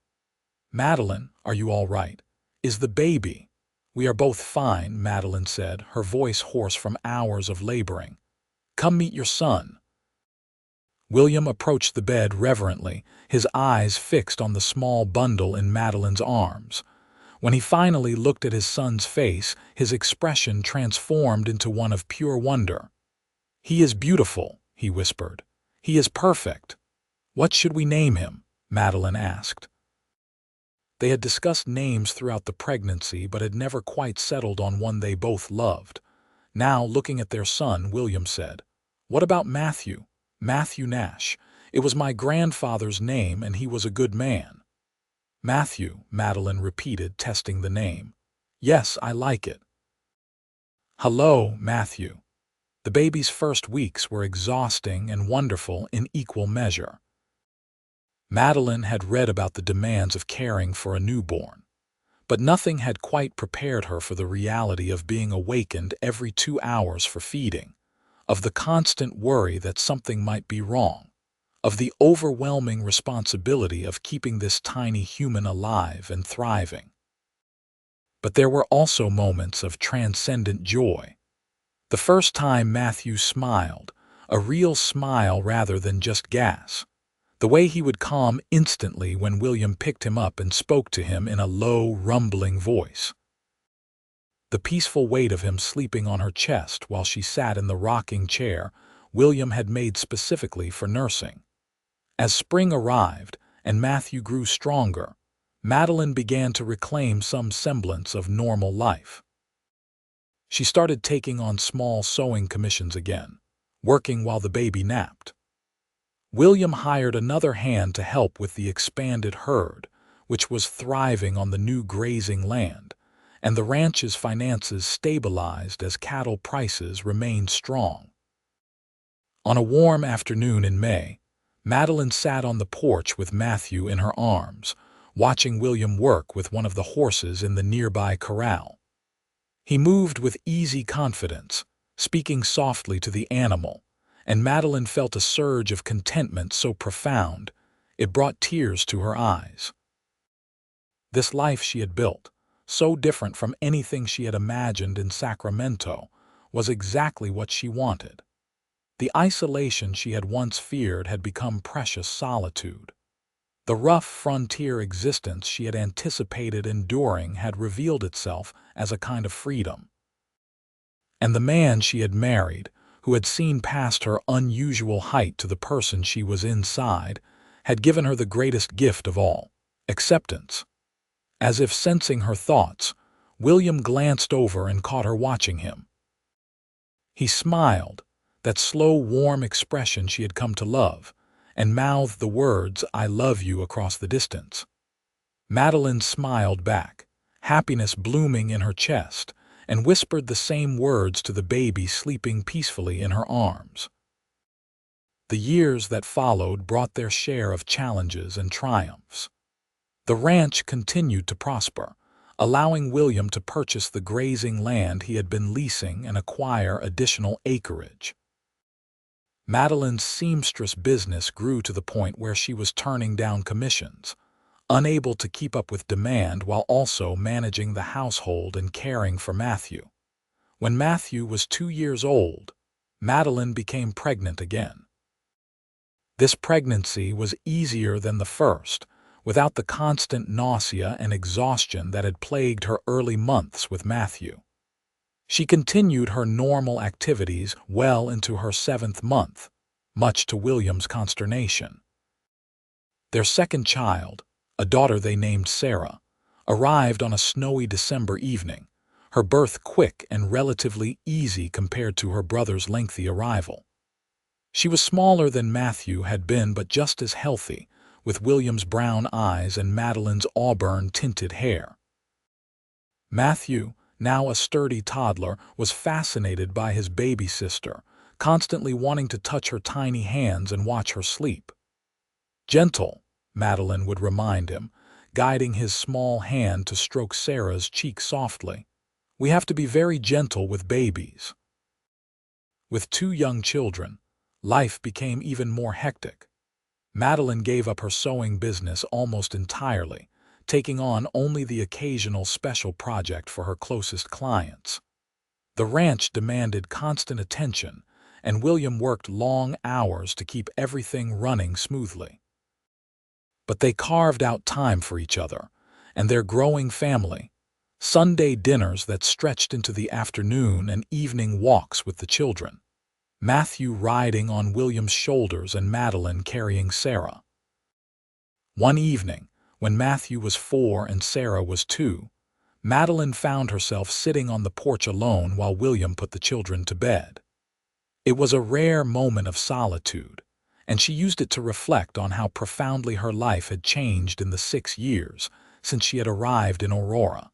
"Madeline, are you all right? Is the baby—" "We are both fine," Madeline said, her voice hoarse from hours of laboring. "Come meet your son." William approached the bed reverently, his eyes fixed on the small bundle in Madeline's arms. When he finally looked at his son's face, his expression transformed into one of pure wonder. "He is beautiful," he whispered. "He is perfect." "What should we name him?" Madeline asked. They had discussed names throughout the pregnancy but had never quite settled on one they both loved. Now, looking at their son, William said, "What about Matthew? Matthew Nash. It was my grandfather's name and he was a good man." "Matthew," Madeline repeated, testing the name. "Yes, I like it." "Hello, Matthew." The baby's first weeks were exhausting and wonderful in equal measure. Madeline had read about the demands of caring for a newborn, but nothing had quite prepared her for the reality of being awakened every 2 hours for feeding, of the constant worry that something might be wrong, of the overwhelming responsibility of keeping this tiny human alive and thriving. But there were also moments of transcendent joy. The first time Matthew smiled, a real smile rather than just gas. The way he would calm instantly when William picked him up and spoke to him in a low, rumbling voice. The peaceful weight of him sleeping on her chest while she sat in the rocking chair William had made specifically for nursing. As spring arrived and Matthew grew stronger, Madeline began to reclaim some semblance of normal life. She started taking on small sewing commissions again, working while the baby napped. William hired another hand to help with the expanded herd, which was thriving on the new grazing land, and the ranch's finances stabilized as cattle prices remained strong. On a warm afternoon in May, Madeline sat on the porch with Matthew in her arms, watching William work with one of the horses in the nearby corral. He moved with easy confidence, speaking softly to the animal, and Madeline felt a surge of contentment so profound it brought tears to her eyes. This life she had built, so different from anything she had imagined in Sacramento, was exactly what she wanted. The isolation she had once feared had become precious solitude. The rough frontier existence she had anticipated enduring had revealed itself as a kind of freedom. And the man she had married, who had seen past her unusual height to the person she was inside, had given her the greatest gift of all, acceptance. As if sensing her thoughts, William glanced over and caught her watching him. He smiled, that slow, warm expression she had come to love, and mouthed the words, "I love you," across the distance. Madeline smiled back, happiness blooming in her chest, and whispered the same words to the baby sleeping peacefully in her arms. The years that followed brought their share of challenges and triumphs. The ranch continued to prosper, allowing William to purchase the grazing land he had been leasing and acquire additional acreage. Madeline's seamstress business grew to the point where she was turning down commissions, unable to keep up with demand while also managing the household and caring for Matthew. When Matthew was 2 years old, Madeline became pregnant again. This pregnancy was easier than the first, without the constant nausea and exhaustion that had plagued her early months with Matthew. She continued her normal activities well into her 7th month, much to William's consternation. Their second child, a daughter they named Sarah, arrived on a snowy December evening, her birth quick and relatively easy compared to her brother's lengthy arrival. She was smaller than Matthew had been, but just as healthy, with William's brown eyes and Madeline's auburn-tinted hair. Matthew, now a sturdy toddler, was fascinated by his baby sister, constantly wanting to touch her tiny hands and watch her sleep. "Gentle," Madeline would remind him, guiding his small hand to stroke Sarah's cheek softly. "We have to be very gentle with babies." With 2 young children, life became even more hectic. Madeline gave up her sewing business almost entirely, taking on only the occasional special project for her closest clients. The ranch demanded constant attention, and William worked long hours to keep everything running smoothly. But they carved out time for each other and their growing family, Sunday dinners that stretched into the afternoon and evening walks with the children, Matthew riding on William's shoulders and Madeline carrying Sarah. One evening, when Matthew was 4 and Sarah was 2, Madeline found herself sitting on the porch alone while William put the children to bed. It was a rare moment of solitude, and she used it to reflect on how profoundly her life had changed in the 6 years since she had arrived in Aurora.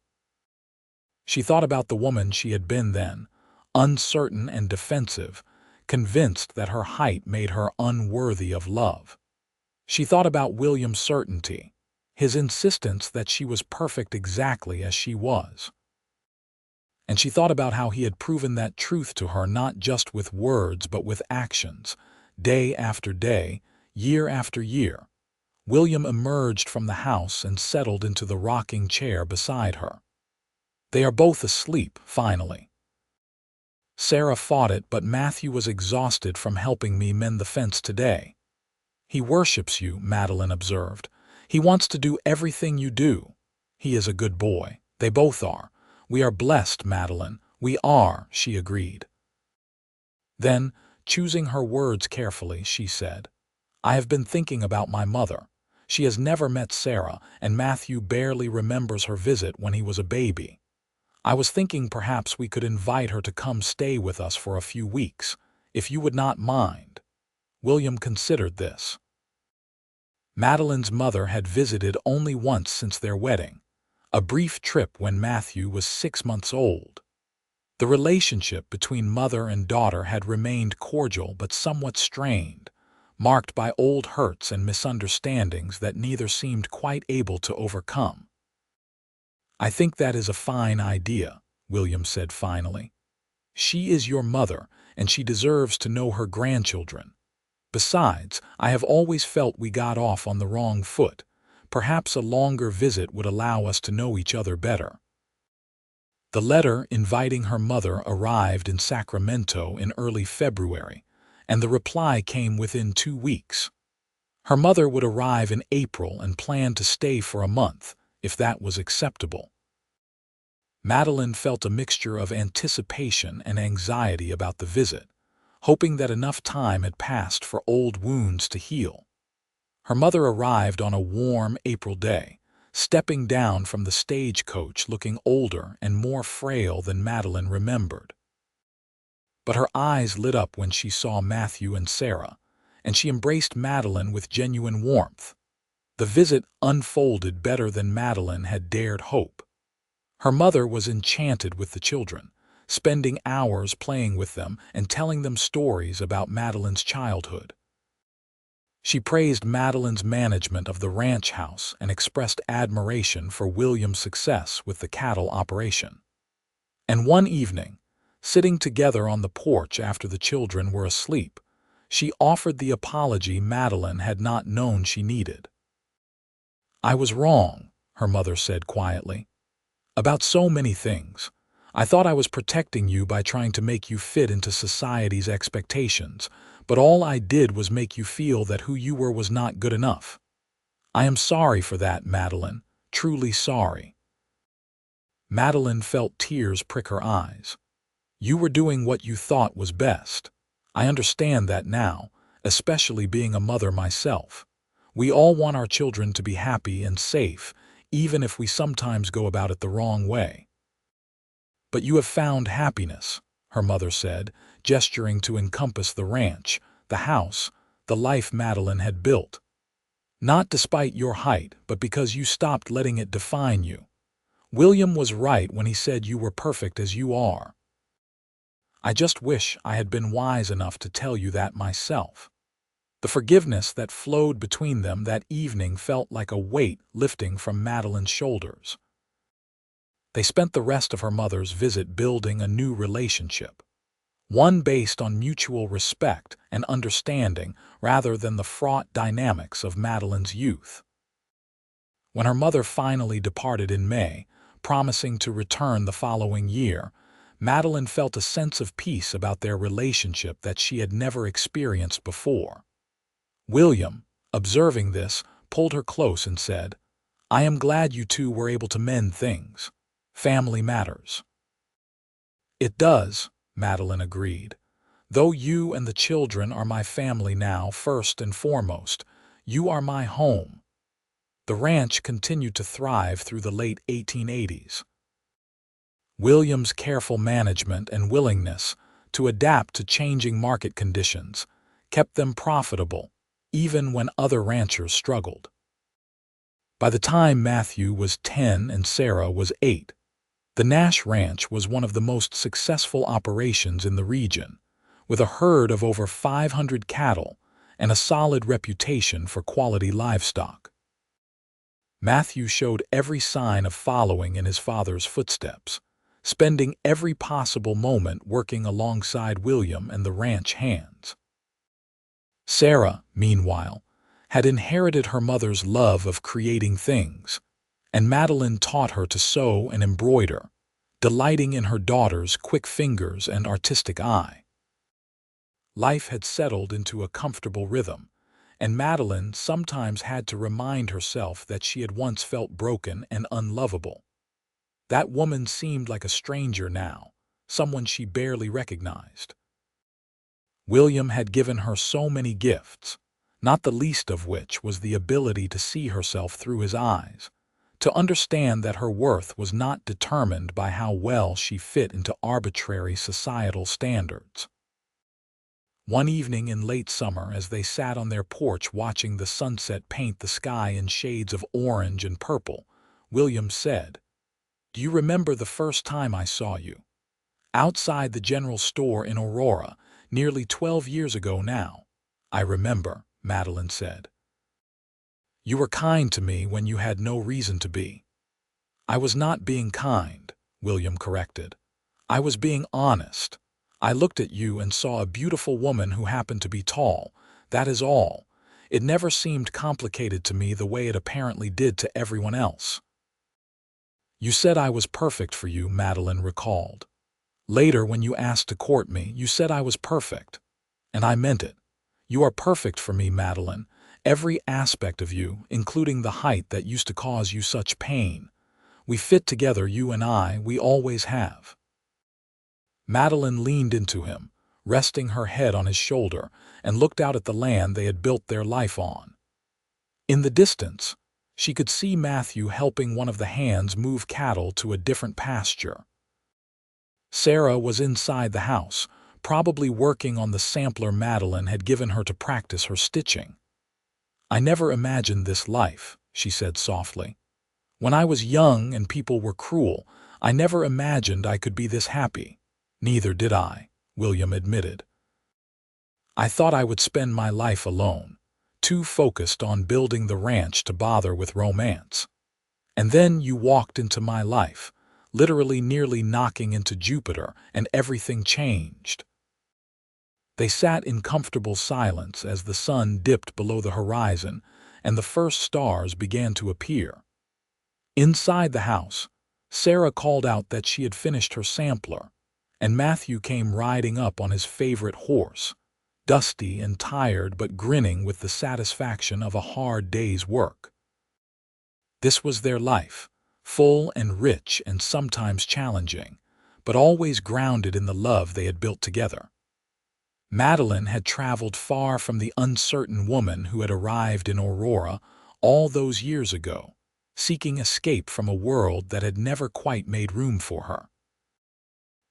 She thought about the woman she had been then, uncertain and defensive, convinced that her height made her unworthy of love. She thought about William's certainty, his insistence that she was perfect exactly as she was. And she thought about how he had proven that truth to her not just with words but with actions, day after day, year after year. William emerged from the house and settled into the rocking chair beside her. "They are both asleep, finally." "Sarah fought it, but Matthew was exhausted from helping me mend the fence today." "He worships you," Madeline observed. "He wants to do everything you do. He is a good boy. They both are. We are blessed, Madeline. We are," she agreed. Then, choosing her words carefully, she said, "I have been thinking about my mother. She has never met Sarah, and Matthew barely remembers her visit when he was a baby. I was thinking perhaps we could invite her to come stay with us for a few weeks, if you would not mind." William considered this. Madeline's mother had visited only once since their wedding, a brief trip when Matthew was 6 months old. The relationship between mother and daughter had remained cordial but somewhat strained, marked by old hurts and misunderstandings that neither seemed quite able to overcome. "I think that is a fine idea," William said finally. "She is your mother, and she deserves to know her grandchildren. Besides, I have always felt we got off on the wrong foot. Perhaps a longer visit would allow us to know each other better." The letter inviting her mother arrived in Sacramento in early February, and the reply came within 2 weeks. Her mother would arrive in April and planned to stay for a month, if that was acceptable. Madeline felt a mixture of anticipation and anxiety about the visit, hoping that enough time had passed for old wounds to heal. Her mother arrived on a warm April day, stepping down from the stagecoach looking older and more frail than Madeline remembered. But her eyes lit up when she saw Matthew and Sarah, and she embraced Madeline with genuine warmth. The visit unfolded better than Madeline had dared hope. Her mother was enchanted with the children, spending hours playing with them and telling them stories about Madeline's childhood. She praised Madeline's management of the ranch house and expressed admiration for William's success with the cattle operation. And one evening, sitting together on the porch after the children were asleep, she offered the apology Madeline had not known she needed. "I was wrong," her mother said quietly, "about so many things. I thought I was protecting you by trying to make you fit into society's expectations, but all I did was make you feel that who you were was not good enough. I am sorry for that, Madeline, truly sorry." Madeline felt tears prick her eyes. "You were doing what you thought was best. I understand that now, especially being a mother myself. We all want our children to be happy and safe, even if we sometimes go about it the wrong way." "But you have found happiness," her mother said, gesturing to encompass the ranch, the house, the life Madeline had built. "Not despite your height, but because you stopped letting it define you. William was right when he said you were perfect as you are. I just wish I had been wise enough to tell you that myself." The forgiveness that flowed between them that evening felt like a weight lifting from Madeline's shoulders. They spent the rest of her mother's visit building a new relationship, one based on mutual respect and understanding rather than the fraught dynamics of Madeline's youth. When her mother finally departed in May, promising to return the following year, Madeline felt a sense of peace about their relationship that she had never experienced before. William, observing this, pulled her close and said, "I am glad you two were able to mend things. Family matters." "It does," Madeline agreed. "Though you and the children are my family now, first and foremost, you are my home." The ranch continued to thrive through the late 1880s. William's careful management and willingness to adapt to changing market conditions kept them profitable, even when other ranchers struggled. By the time Matthew was 10 and Sarah was 8, the Nash Ranch was one of the most successful operations in the region, with a herd of over 500 cattle and a solid reputation for quality livestock. Matthew showed every sign of following in his father's footsteps, spending every possible moment working alongside William and the ranch hands. Sarah, meanwhile, had inherited her mother's love of creating things, and Madeline taught her to sew and embroider, delighting in her daughter's quick fingers and artistic eye. Life had settled into a comfortable rhythm, and Madeline sometimes had to remind herself that she had once felt broken and unlovable. That woman seemed like a stranger now, someone she barely recognized. William had given her so many gifts, not the least of which was the ability to see herself through his eyes, to understand that her worth was not determined by how well she fit into arbitrary societal standards. One evening in late summer, as they sat on their porch watching the sunset paint the sky in shades of orange and purple, William said, "Do you remember the first time I saw you? Outside the general store in Aurora, nearly 12 years ago now." "I remember," Madeline said. "You were kind to me when you had no reason to be." "I was not being kind," William corrected. "I was being honest. I looked at you and saw a beautiful woman who happened to be tall. That is all. It never seemed complicated to me the way it apparently did to everyone else." "You said I was perfect for you," Madeline recalled. "Later, when you asked to court me, you said I was perfect. And I meant it. You are perfect for me, Madeline. Every aspect of you, including the height that used to cause you such pain. We fit together, you and I, we always have." Madeline leaned into him, resting her head on his shoulder, and looked out at the land they had built their life on. In the distance, she could see Matthew helping one of the hands move cattle to a different pasture. Sarah was inside the house, probably working on the sampler Madeline had given her to practice her stitching. "I never imagined this life," she said softly. "When I was young and people were cruel, I never imagined I could be this happy." "Neither did I," William admitted. "I thought I would spend my life alone, too focused on building the ranch to bother with romance. And then you walked into my life, literally nearly knocking into Jupiter, and everything changed." They sat in comfortable silence as the sun dipped below the horizon and the first stars began to appear. Inside the house, Sarah called out that she had finished her sampler, and Matthew came riding up on his favorite horse, dusty and tired but grinning with the satisfaction of a hard day's work. This was their life, full and rich and sometimes challenging, but always grounded in the love they had built together. Madeline had traveled far from the uncertain woman who had arrived in Aurora all those years ago, seeking escape from a world that had never quite made room for her.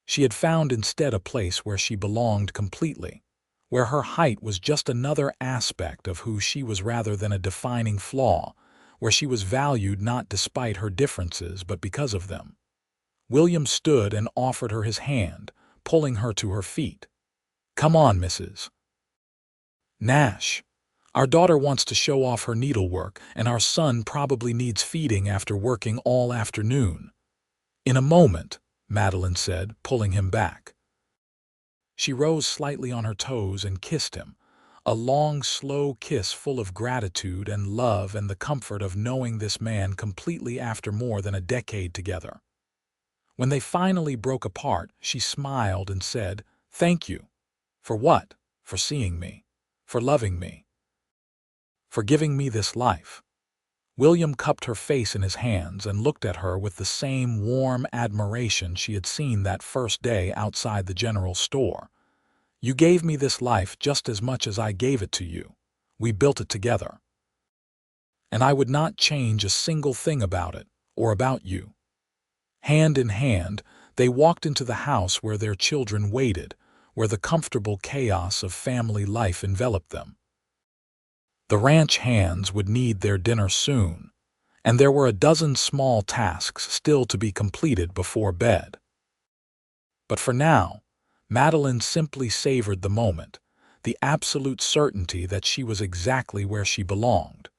She had found instead a place where she belonged completely, where her height was just another aspect of who she was rather than a defining flaw, where she was valued not despite her differences but because of them. William stood and offered her his hand, pulling her to her feet. "Come on, Mrs. Nash. Our daughter wants to show off her needlework, and our son probably needs feeding after working all afternoon." "In a moment," Madeline said, pulling him back. She rose slightly on her toes and kissed him, a long, slow kiss full of gratitude and love and the comfort of knowing this man completely after more than a decade together. When they finally broke apart, she smiled and said, "Thank you." "For what?" "For seeing me. For loving me. For giving me this life." William cupped her face in his hands and looked at her with the same warm admiration she had seen that first day outside the general store. "You gave me this life just as much as I gave it to you. We built it together. And I would not change a single thing about it, or about you." Hand in hand, they walked into the house where their children waited, where the comfortable chaos of family life enveloped them. The ranch hands would need their dinner soon, and there were a dozen small tasks still to be completed before bed. But for now, Madeline simply savored the moment, the absolute certainty that she was exactly where she belonged,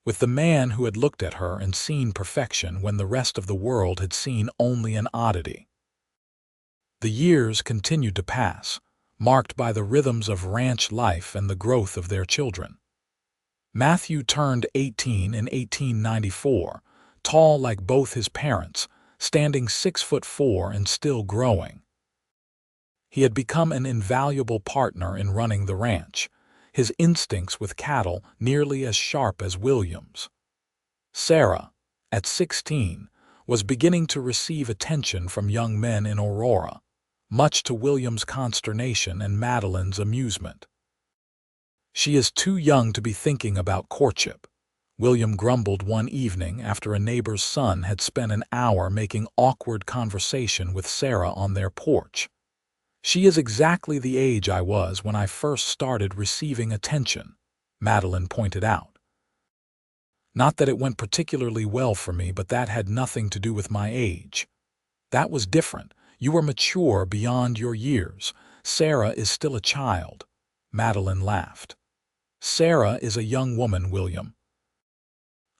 with the man who had looked at her and seen perfection when the rest of the world had seen only an oddity. The years continued to pass, marked by the rhythms of ranch life and the growth of their children. Matthew turned 18 in 1894, tall like both his parents, standing 6'4" and still growing. He had become an invaluable partner in running the ranch, his instincts with cattle nearly as sharp as William's. Sarah, at 16, was beginning to receive attention from young men in Aurora, much to William's consternation and Madeline's amusement. "She is too young to be thinking about courtship," William grumbled one evening after a neighbor's son had spent an hour making awkward conversation with Sarah on their porch. "She is exactly the age I was when I first started receiving attention," Madeline pointed out. "Not that it went particularly well for me, but that had nothing to do with my age. That was different. You were mature beyond your years. Sarah is still a child." Madeline laughed. "Sarah is a young woman, William.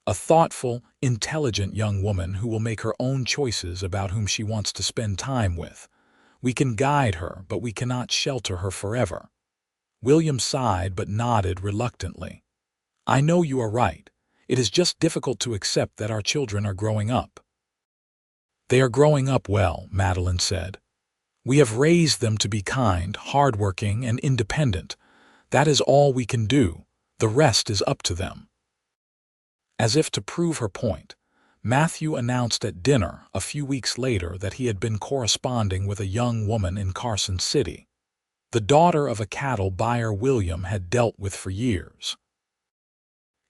A thoughtful, intelligent young woman who will make her own choices about whom she wants to spend time with. We can guide her, but we cannot shelter her forever." William sighed but nodded reluctantly. "I know you are right. It is just difficult to accept that our children are growing up." "They are growing up well," Madeline said. "We have raised them to be kind, hardworking, and independent. That is all we can do. The rest is up to them." As if to prove her point, Matthew announced at dinner a few weeks later that he had been corresponding with a young woman in Carson City, the daughter of a cattle buyer William had dealt with for years.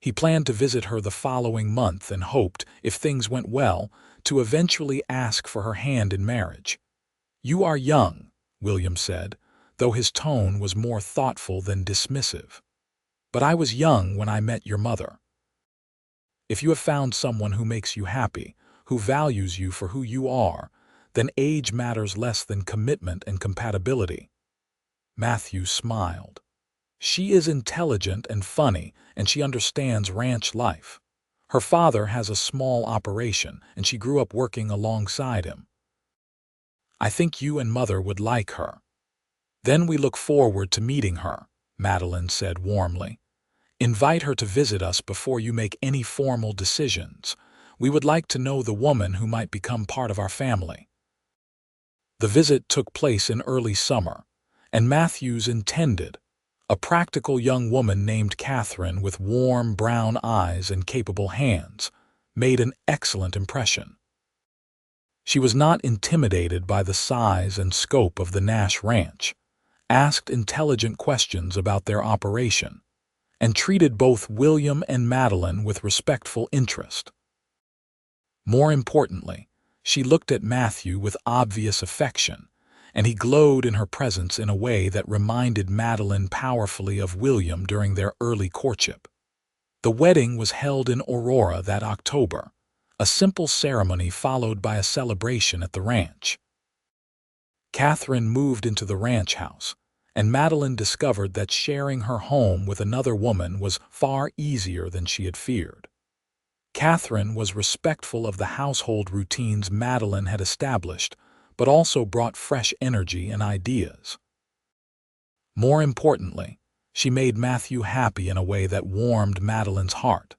He planned to visit her the following month and hoped, if things went well, to eventually ask for her hand in marriage. "You are young," William said, though his tone was more thoughtful than dismissive. "But I was young when I met your mother. If you have found someone who makes you happy, who values you for who you are, then age matters less than commitment and compatibility." Matthew smiled. "She is intelligent and funny, and she understands ranch life. Her father has a small operation, and she grew up working alongside him. I think you and Mother would like her." "Then we look forward to meeting her," Madeline said warmly. "Invite her to visit us before you make any formal decisions. We would like to know the woman who might become part of our family." The visit took place in early summer, and Matthews intended a practical young woman named Catherine with warm brown eyes and capable hands. made an excellent impression. She was not intimidated by the size and scope of the Nash ranch, asked intelligent questions about their operation, and treated both William and Madeline with respectful interest. More importantly, she looked at Matthew with obvious affection, and he glowed in her presence in a way that reminded Madeline powerfully of William during their early courtship. The wedding was held in Aurora that October, a simple ceremony followed by a celebration at the ranch. Catherine moved into the ranch house, and Madeline discovered that sharing her home with another woman was far easier than she had feared. Catherine was respectful of the household routines Madeline had established, but also brought fresh energy and ideas. More importantly, she made Matthew happy in a way that warmed Madeline's heart.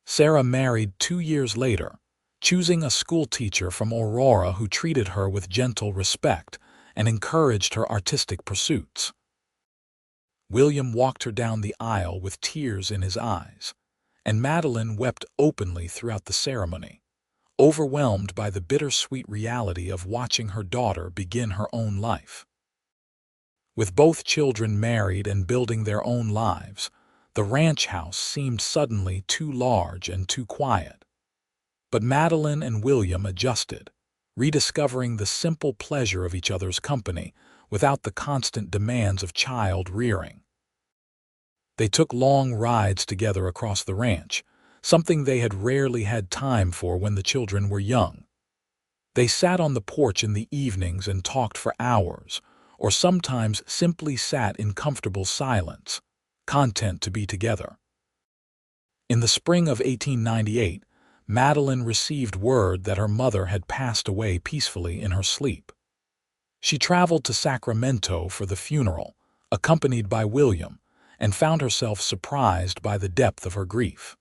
Sarah married 2 years later, choosing a schoolteacher from Aurora who treated her with gentle respect and encouraged her artistic pursuits. William walked her down the aisle with tears in his eyes, and Madeline wept openly throughout the ceremony, overwhelmed by the bittersweet reality of watching her daughter begin her own life. With both children married and building their own lives, the ranch house seemed suddenly too large and too quiet. But Madeline and William adjusted, rediscovering the simple pleasure of each other's company without the constant demands of child rearing. They took long rides together across the ranch, something they had rarely had time for when the children were young. They sat on the porch in the evenings and talked for hours, or sometimes simply sat in comfortable silence, content to be together. In the spring of 1898, Madeline received word that her mother had passed away peacefully in her sleep. She traveled to Sacramento for the funeral, accompanied by William, and found herself surprised by the depth of her grief.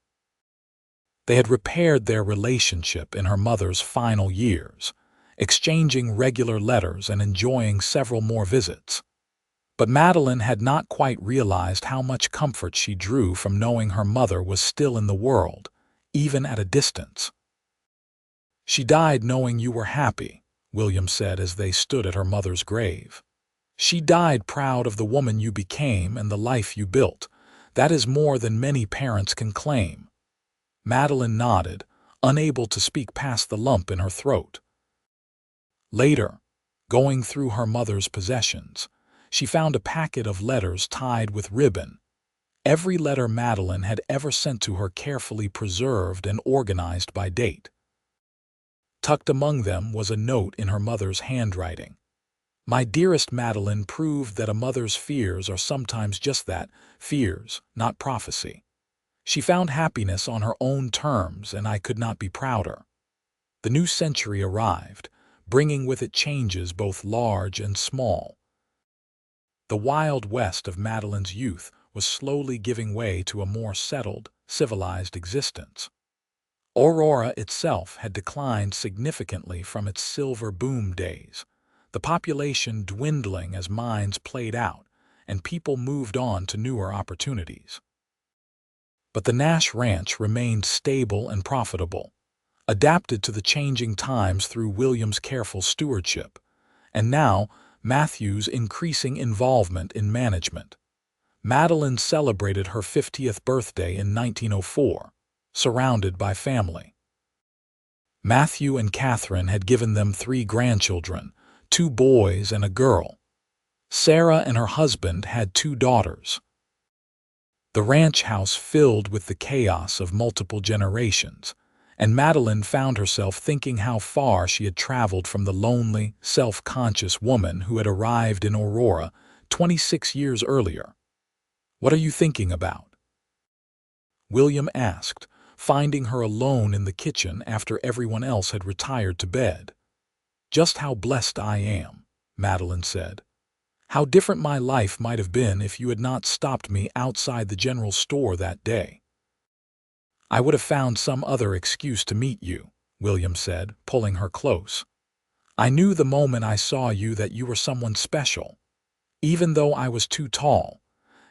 They had repaired their relationship in her mother's final years, exchanging regular letters and enjoying several more visits. But Madeline had not quite realized how much comfort she drew from knowing her mother was still in the world, even at a distance. "She died knowing you were happy," William said as they stood at her mother's grave. "She died proud of the woman you became and the life you built. That is more than many parents can claim." Madeline nodded, unable to speak past the lump in her throat. Later, going through her mother's possessions, she found a packet of letters tied with ribbon. Every letter Madeline had ever sent to her carefully preserved and organized by date. Tucked among them was a note in her mother's handwriting. "My dearest Madeline," proved that a mother's fears are sometimes just that, fears, not prophecy. "She found happiness on her own terms, and I could not be prouder." The new century arrived, bringing with it changes both large and small. The Wild West of Madeline's youth was slowly giving way to a more settled, civilized existence. Aurora itself had declined significantly from its silver boom days, the population dwindling as mines played out and people moved on to newer opportunities. But the Nash Ranch remained stable and profitable, adapted to the changing times through William's careful stewardship, and now Matthew's increasing involvement in management. Madeline celebrated her 50th birthday in 1904, surrounded by family. Matthew and Catherine had given them 3 grandchildren, 2 boys and a girl. Sarah and her husband had 2 daughters. The ranch house filled with the chaos of multiple generations, and Madeline found herself thinking how far she had traveled from the lonely, self-conscious woman who had arrived in Aurora 26 years earlier. "What are you thinking about?" William asked, finding her alone in the kitchen after everyone else had retired to bed. "Just how blessed I am," Madeline said. "How different my life might have been if you had not stopped me outside the general store that day." "I would have found some other excuse to meet you," William said, pulling her close. "I knew the moment I saw you that you were someone special, even though I was too tall,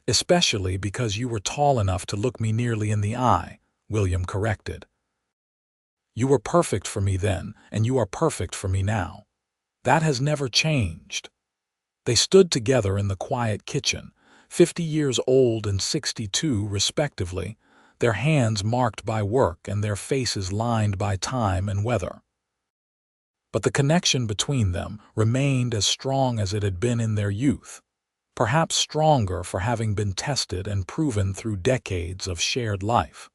especially because you were tall enough to look me nearly in the eye," William corrected. You were perfect for me then, and you are perfect for me now. That has never changed." They stood together in the quiet kitchen, 50 years old and 62 respectively, their hands marked by work and their faces lined by time and weather. But the connection between them remained as strong as it had been in their youth, perhaps stronger for having been tested and proven through decades of shared life.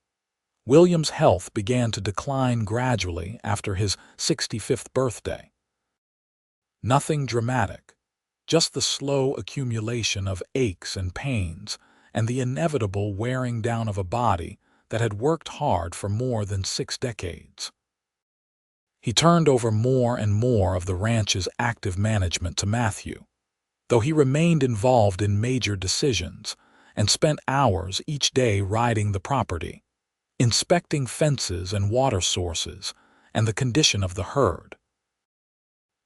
William's health began to decline gradually after his 65th birthday. Nothing dramatic, just the slow accumulation of aches and pains and the inevitable wearing down of a body that had worked hard for more than 6 decades. He turned over more and more of the ranch's active management to Matthew, though he remained involved in major decisions and spent hours each day riding the property, inspecting fences and water sources and the condition of the herd.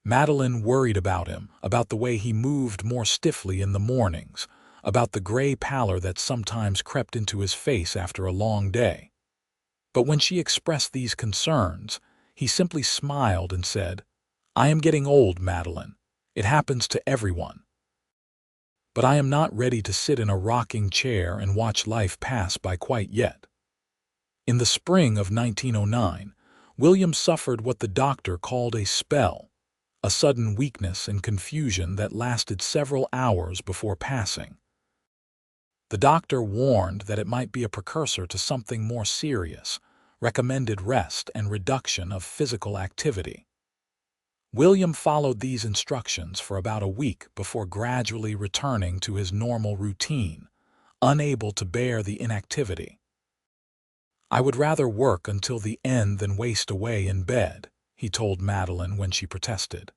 Madeline worried about him, about the way he moved more stiffly in the mornings, about the gray pallor that sometimes crept into his face after a long day. But when she expressed these concerns, he simply smiled and said, "I am getting old, Madeline. It happens to everyone. But I am not ready to sit in a rocking chair and watch life pass by quite yet." In the spring of 1909, William suffered what the doctor called a spell, a sudden weakness and confusion that lasted several hours before passing. The doctor warned that it might be a precursor to something more serious, recommended rest and reduction of physical activity. William followed these instructions for about a week before gradually returning to his normal routine, unable to bear the inactivity. "I would rather work until the end than waste away in bed," he told Madeline when she protested.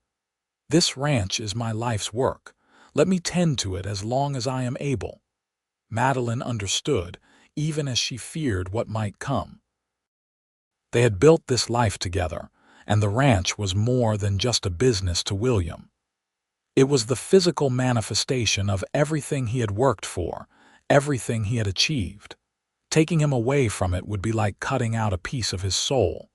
"This ranch is my life's work. Let me tend to it as long as I am able." Madeline understood, even as she feared what might come. They had built this life together, and the ranch was more than just a business to William. It was the physical manifestation of everything he had worked for, everything he had achieved. Taking him away from it would be like cutting out a piece of his soul.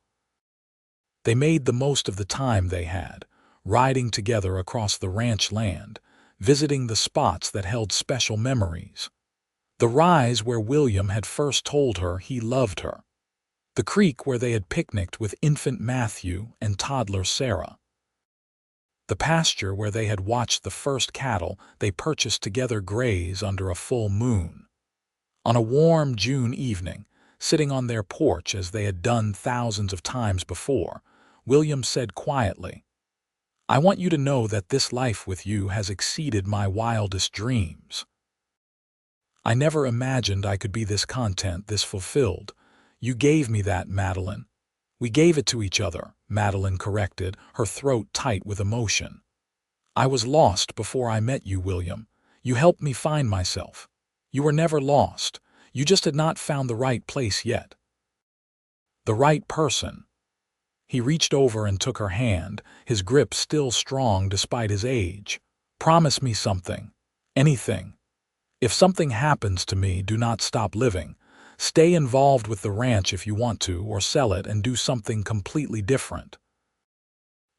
They made the most of the time they had, riding together across the ranch land, visiting the spots that held special memories. The rise where William had first told her he loved her. The creek where they had picnicked with infant Matthew and toddler Sarah. The pasture where they had watched the first cattle they purchased together graze under a full moon. On a warm June evening, sitting on their porch as they had done thousands of times before, William said quietly, "I want you to know that this life with you has exceeded my wildest dreams. I never imagined I could be this content, this fulfilled. You gave me that, Madeline." "We gave it to each other," Madeline corrected, her throat tight with emotion. "I was lost before I met you, William. You helped me find myself. You were never lost. You just had not found the right place yet." The right person. He reached over and took her hand, his grip still strong despite his age. "Promise me something. Anything. If something happens to me, do not stop living. Stay involved with the ranch if you want to, or sell it and do something completely different.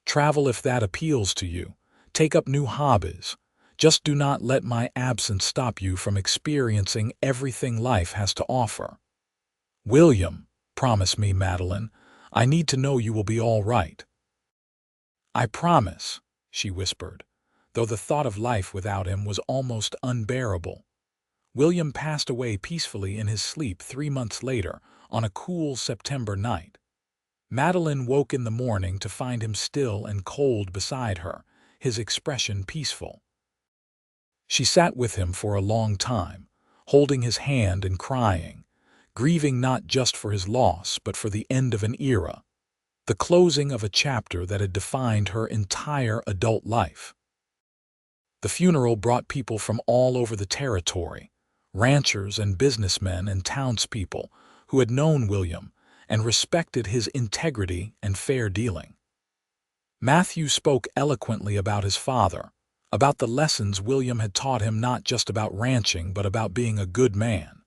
Travel if that appeals to you. Take up new hobbies. Just do not let my absence stop you from experiencing everything life has to offer." "William, promise me, Madeline. I need to know you will be all right." "I promise," she whispered, though the thought of life without him was almost unbearable. William passed away peacefully in his sleep 3 months later, on a cool September night. Madeline woke in the morning to find him still and cold beside her, his expression peaceful. She sat with him for a long time, holding his hand and crying, grieving not just for his loss but for the end of an era, the closing of a chapter that had defined her entire adult life. The funeral brought people from all over the territory, ranchers and businessmen and townspeople who had known William and respected his integrity and fair dealing. Matthew spoke eloquently about his father, about the lessons William had taught him, not just about ranching but about being a good man.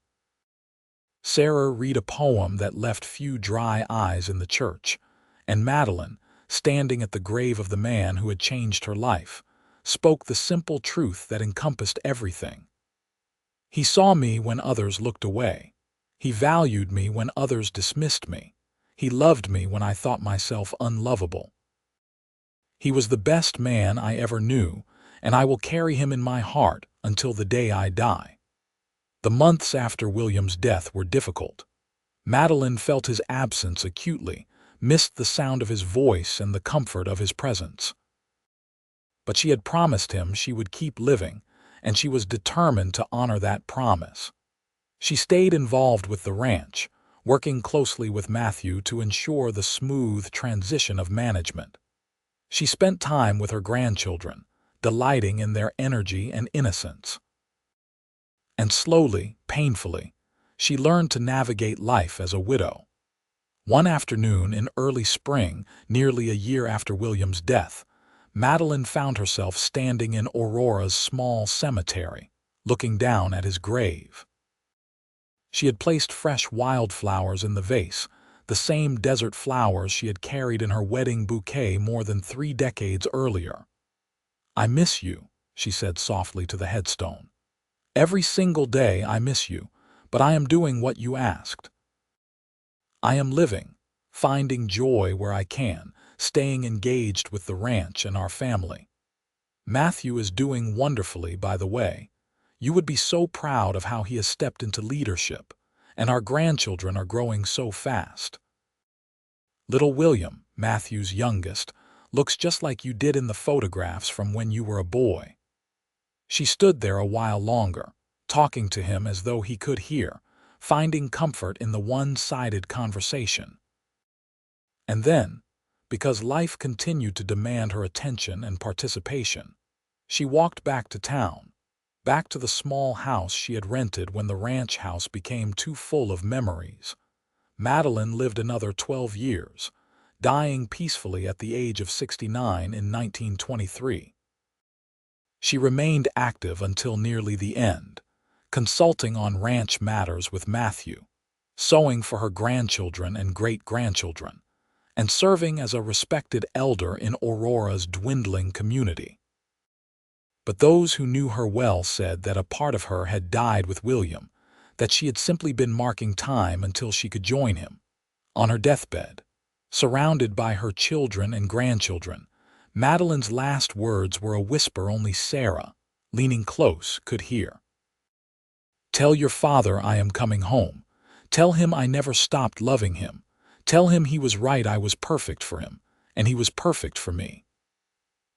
Sarah read a poem that left few dry eyes in the church, And Madeline, standing at the grave of the man who had changed her life, spoke the simple truth that encompassed everything. He saw me when others looked away. He valued me when others dismissed me. He loved me when I thought myself unlovable. He was the best man I ever knew, and I will carry him in my heart until the day I die. The months after William's death were difficult. Madeline felt his absence acutely, missed the sound of his voice and the comfort of his presence. But she had promised him she would keep living, and she was determined to honor that promise. She stayed involved with the ranch, working closely with Matthew to ensure the smooth transition of management. She spent time with her grandchildren, delighting in their energy and innocence. And slowly, painfully, she learned to navigate life as a widow. One afternoon in early spring, nearly a year after William's death, Madeline found herself standing in Aurora's small cemetery, looking down at his grave. She had placed fresh wildflowers in the vase, the same desert flowers she had carried in her wedding bouquet more than 3 decades earlier. "I miss you," she said softly to the headstone. "Every single day I miss you, but I am doing what you asked. I am living, finding joy where I can, staying engaged with the ranch and our family. Matthew is doing wonderfully, by the way. You would be so proud of how he has stepped into leadership, and our grandchildren are growing so fast. Little William, Matthew's youngest, looks just like you did in the photographs from when you were a boy." She stood there a while longer, talking to him as though he could hear, finding comfort in the one-sided conversation. And then, because life continued to demand her attention and participation, she walked back to town, back to the small house she had rented when the ranch house became too full of memories. Madeline lived another 12 years, dying peacefully at the age of 69 in 1923. She remained active until nearly the end, consulting on ranch matters with Matthew, sewing for her grandchildren and great-grandchildren, and serving as a respected elder in Aurora's dwindling community. But those who knew her well said that a part of her had died with William, that she had simply been marking time until she could join him. On her deathbed, surrounded by her children and grandchildren, Madeline's last words were a whisper only Sarah, leaning close, could hear. "Tell your father I am coming home. Tell him I never stopped loving him. Tell him he was right, I was perfect for him, and he was perfect for me."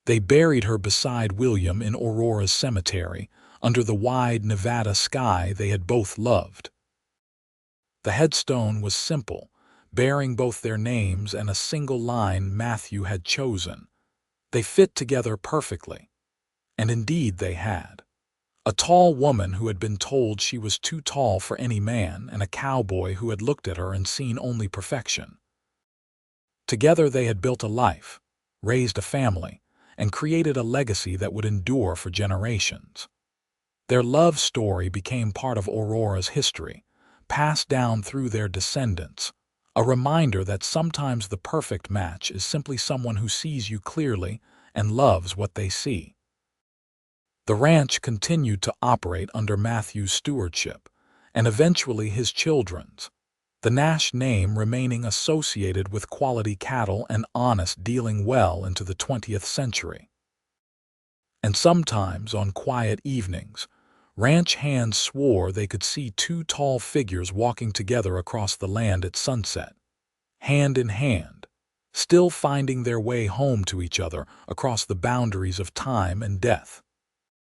They buried her beside William in Aurora's cemetery, under the wide Nevada sky they had both loved. The headstone was simple, bearing both their names and a single line Matthew had chosen. They fit together perfectly. And indeed they had. A tall woman who had been told she was too tall for any man, and a cowboy who had looked at her and seen only perfection. Together they had built a life, raised a family, and created a legacy that would endure for generations. Their love story became part of Aurora's history, passed down through their descendants, a reminder that sometimes the perfect match is simply someone who sees you clearly and loves what they see. The ranch continued to operate under Matthew's stewardship, and eventually his children's, the Nash name remaining associated with quality cattle and honest dealing well into the 20th century. And sometimes, on quiet evenings, ranch hands swore they could see 2 tall figures walking together across the land at sunset, hand in hand, still finding their way home to each other across the boundaries of time and death.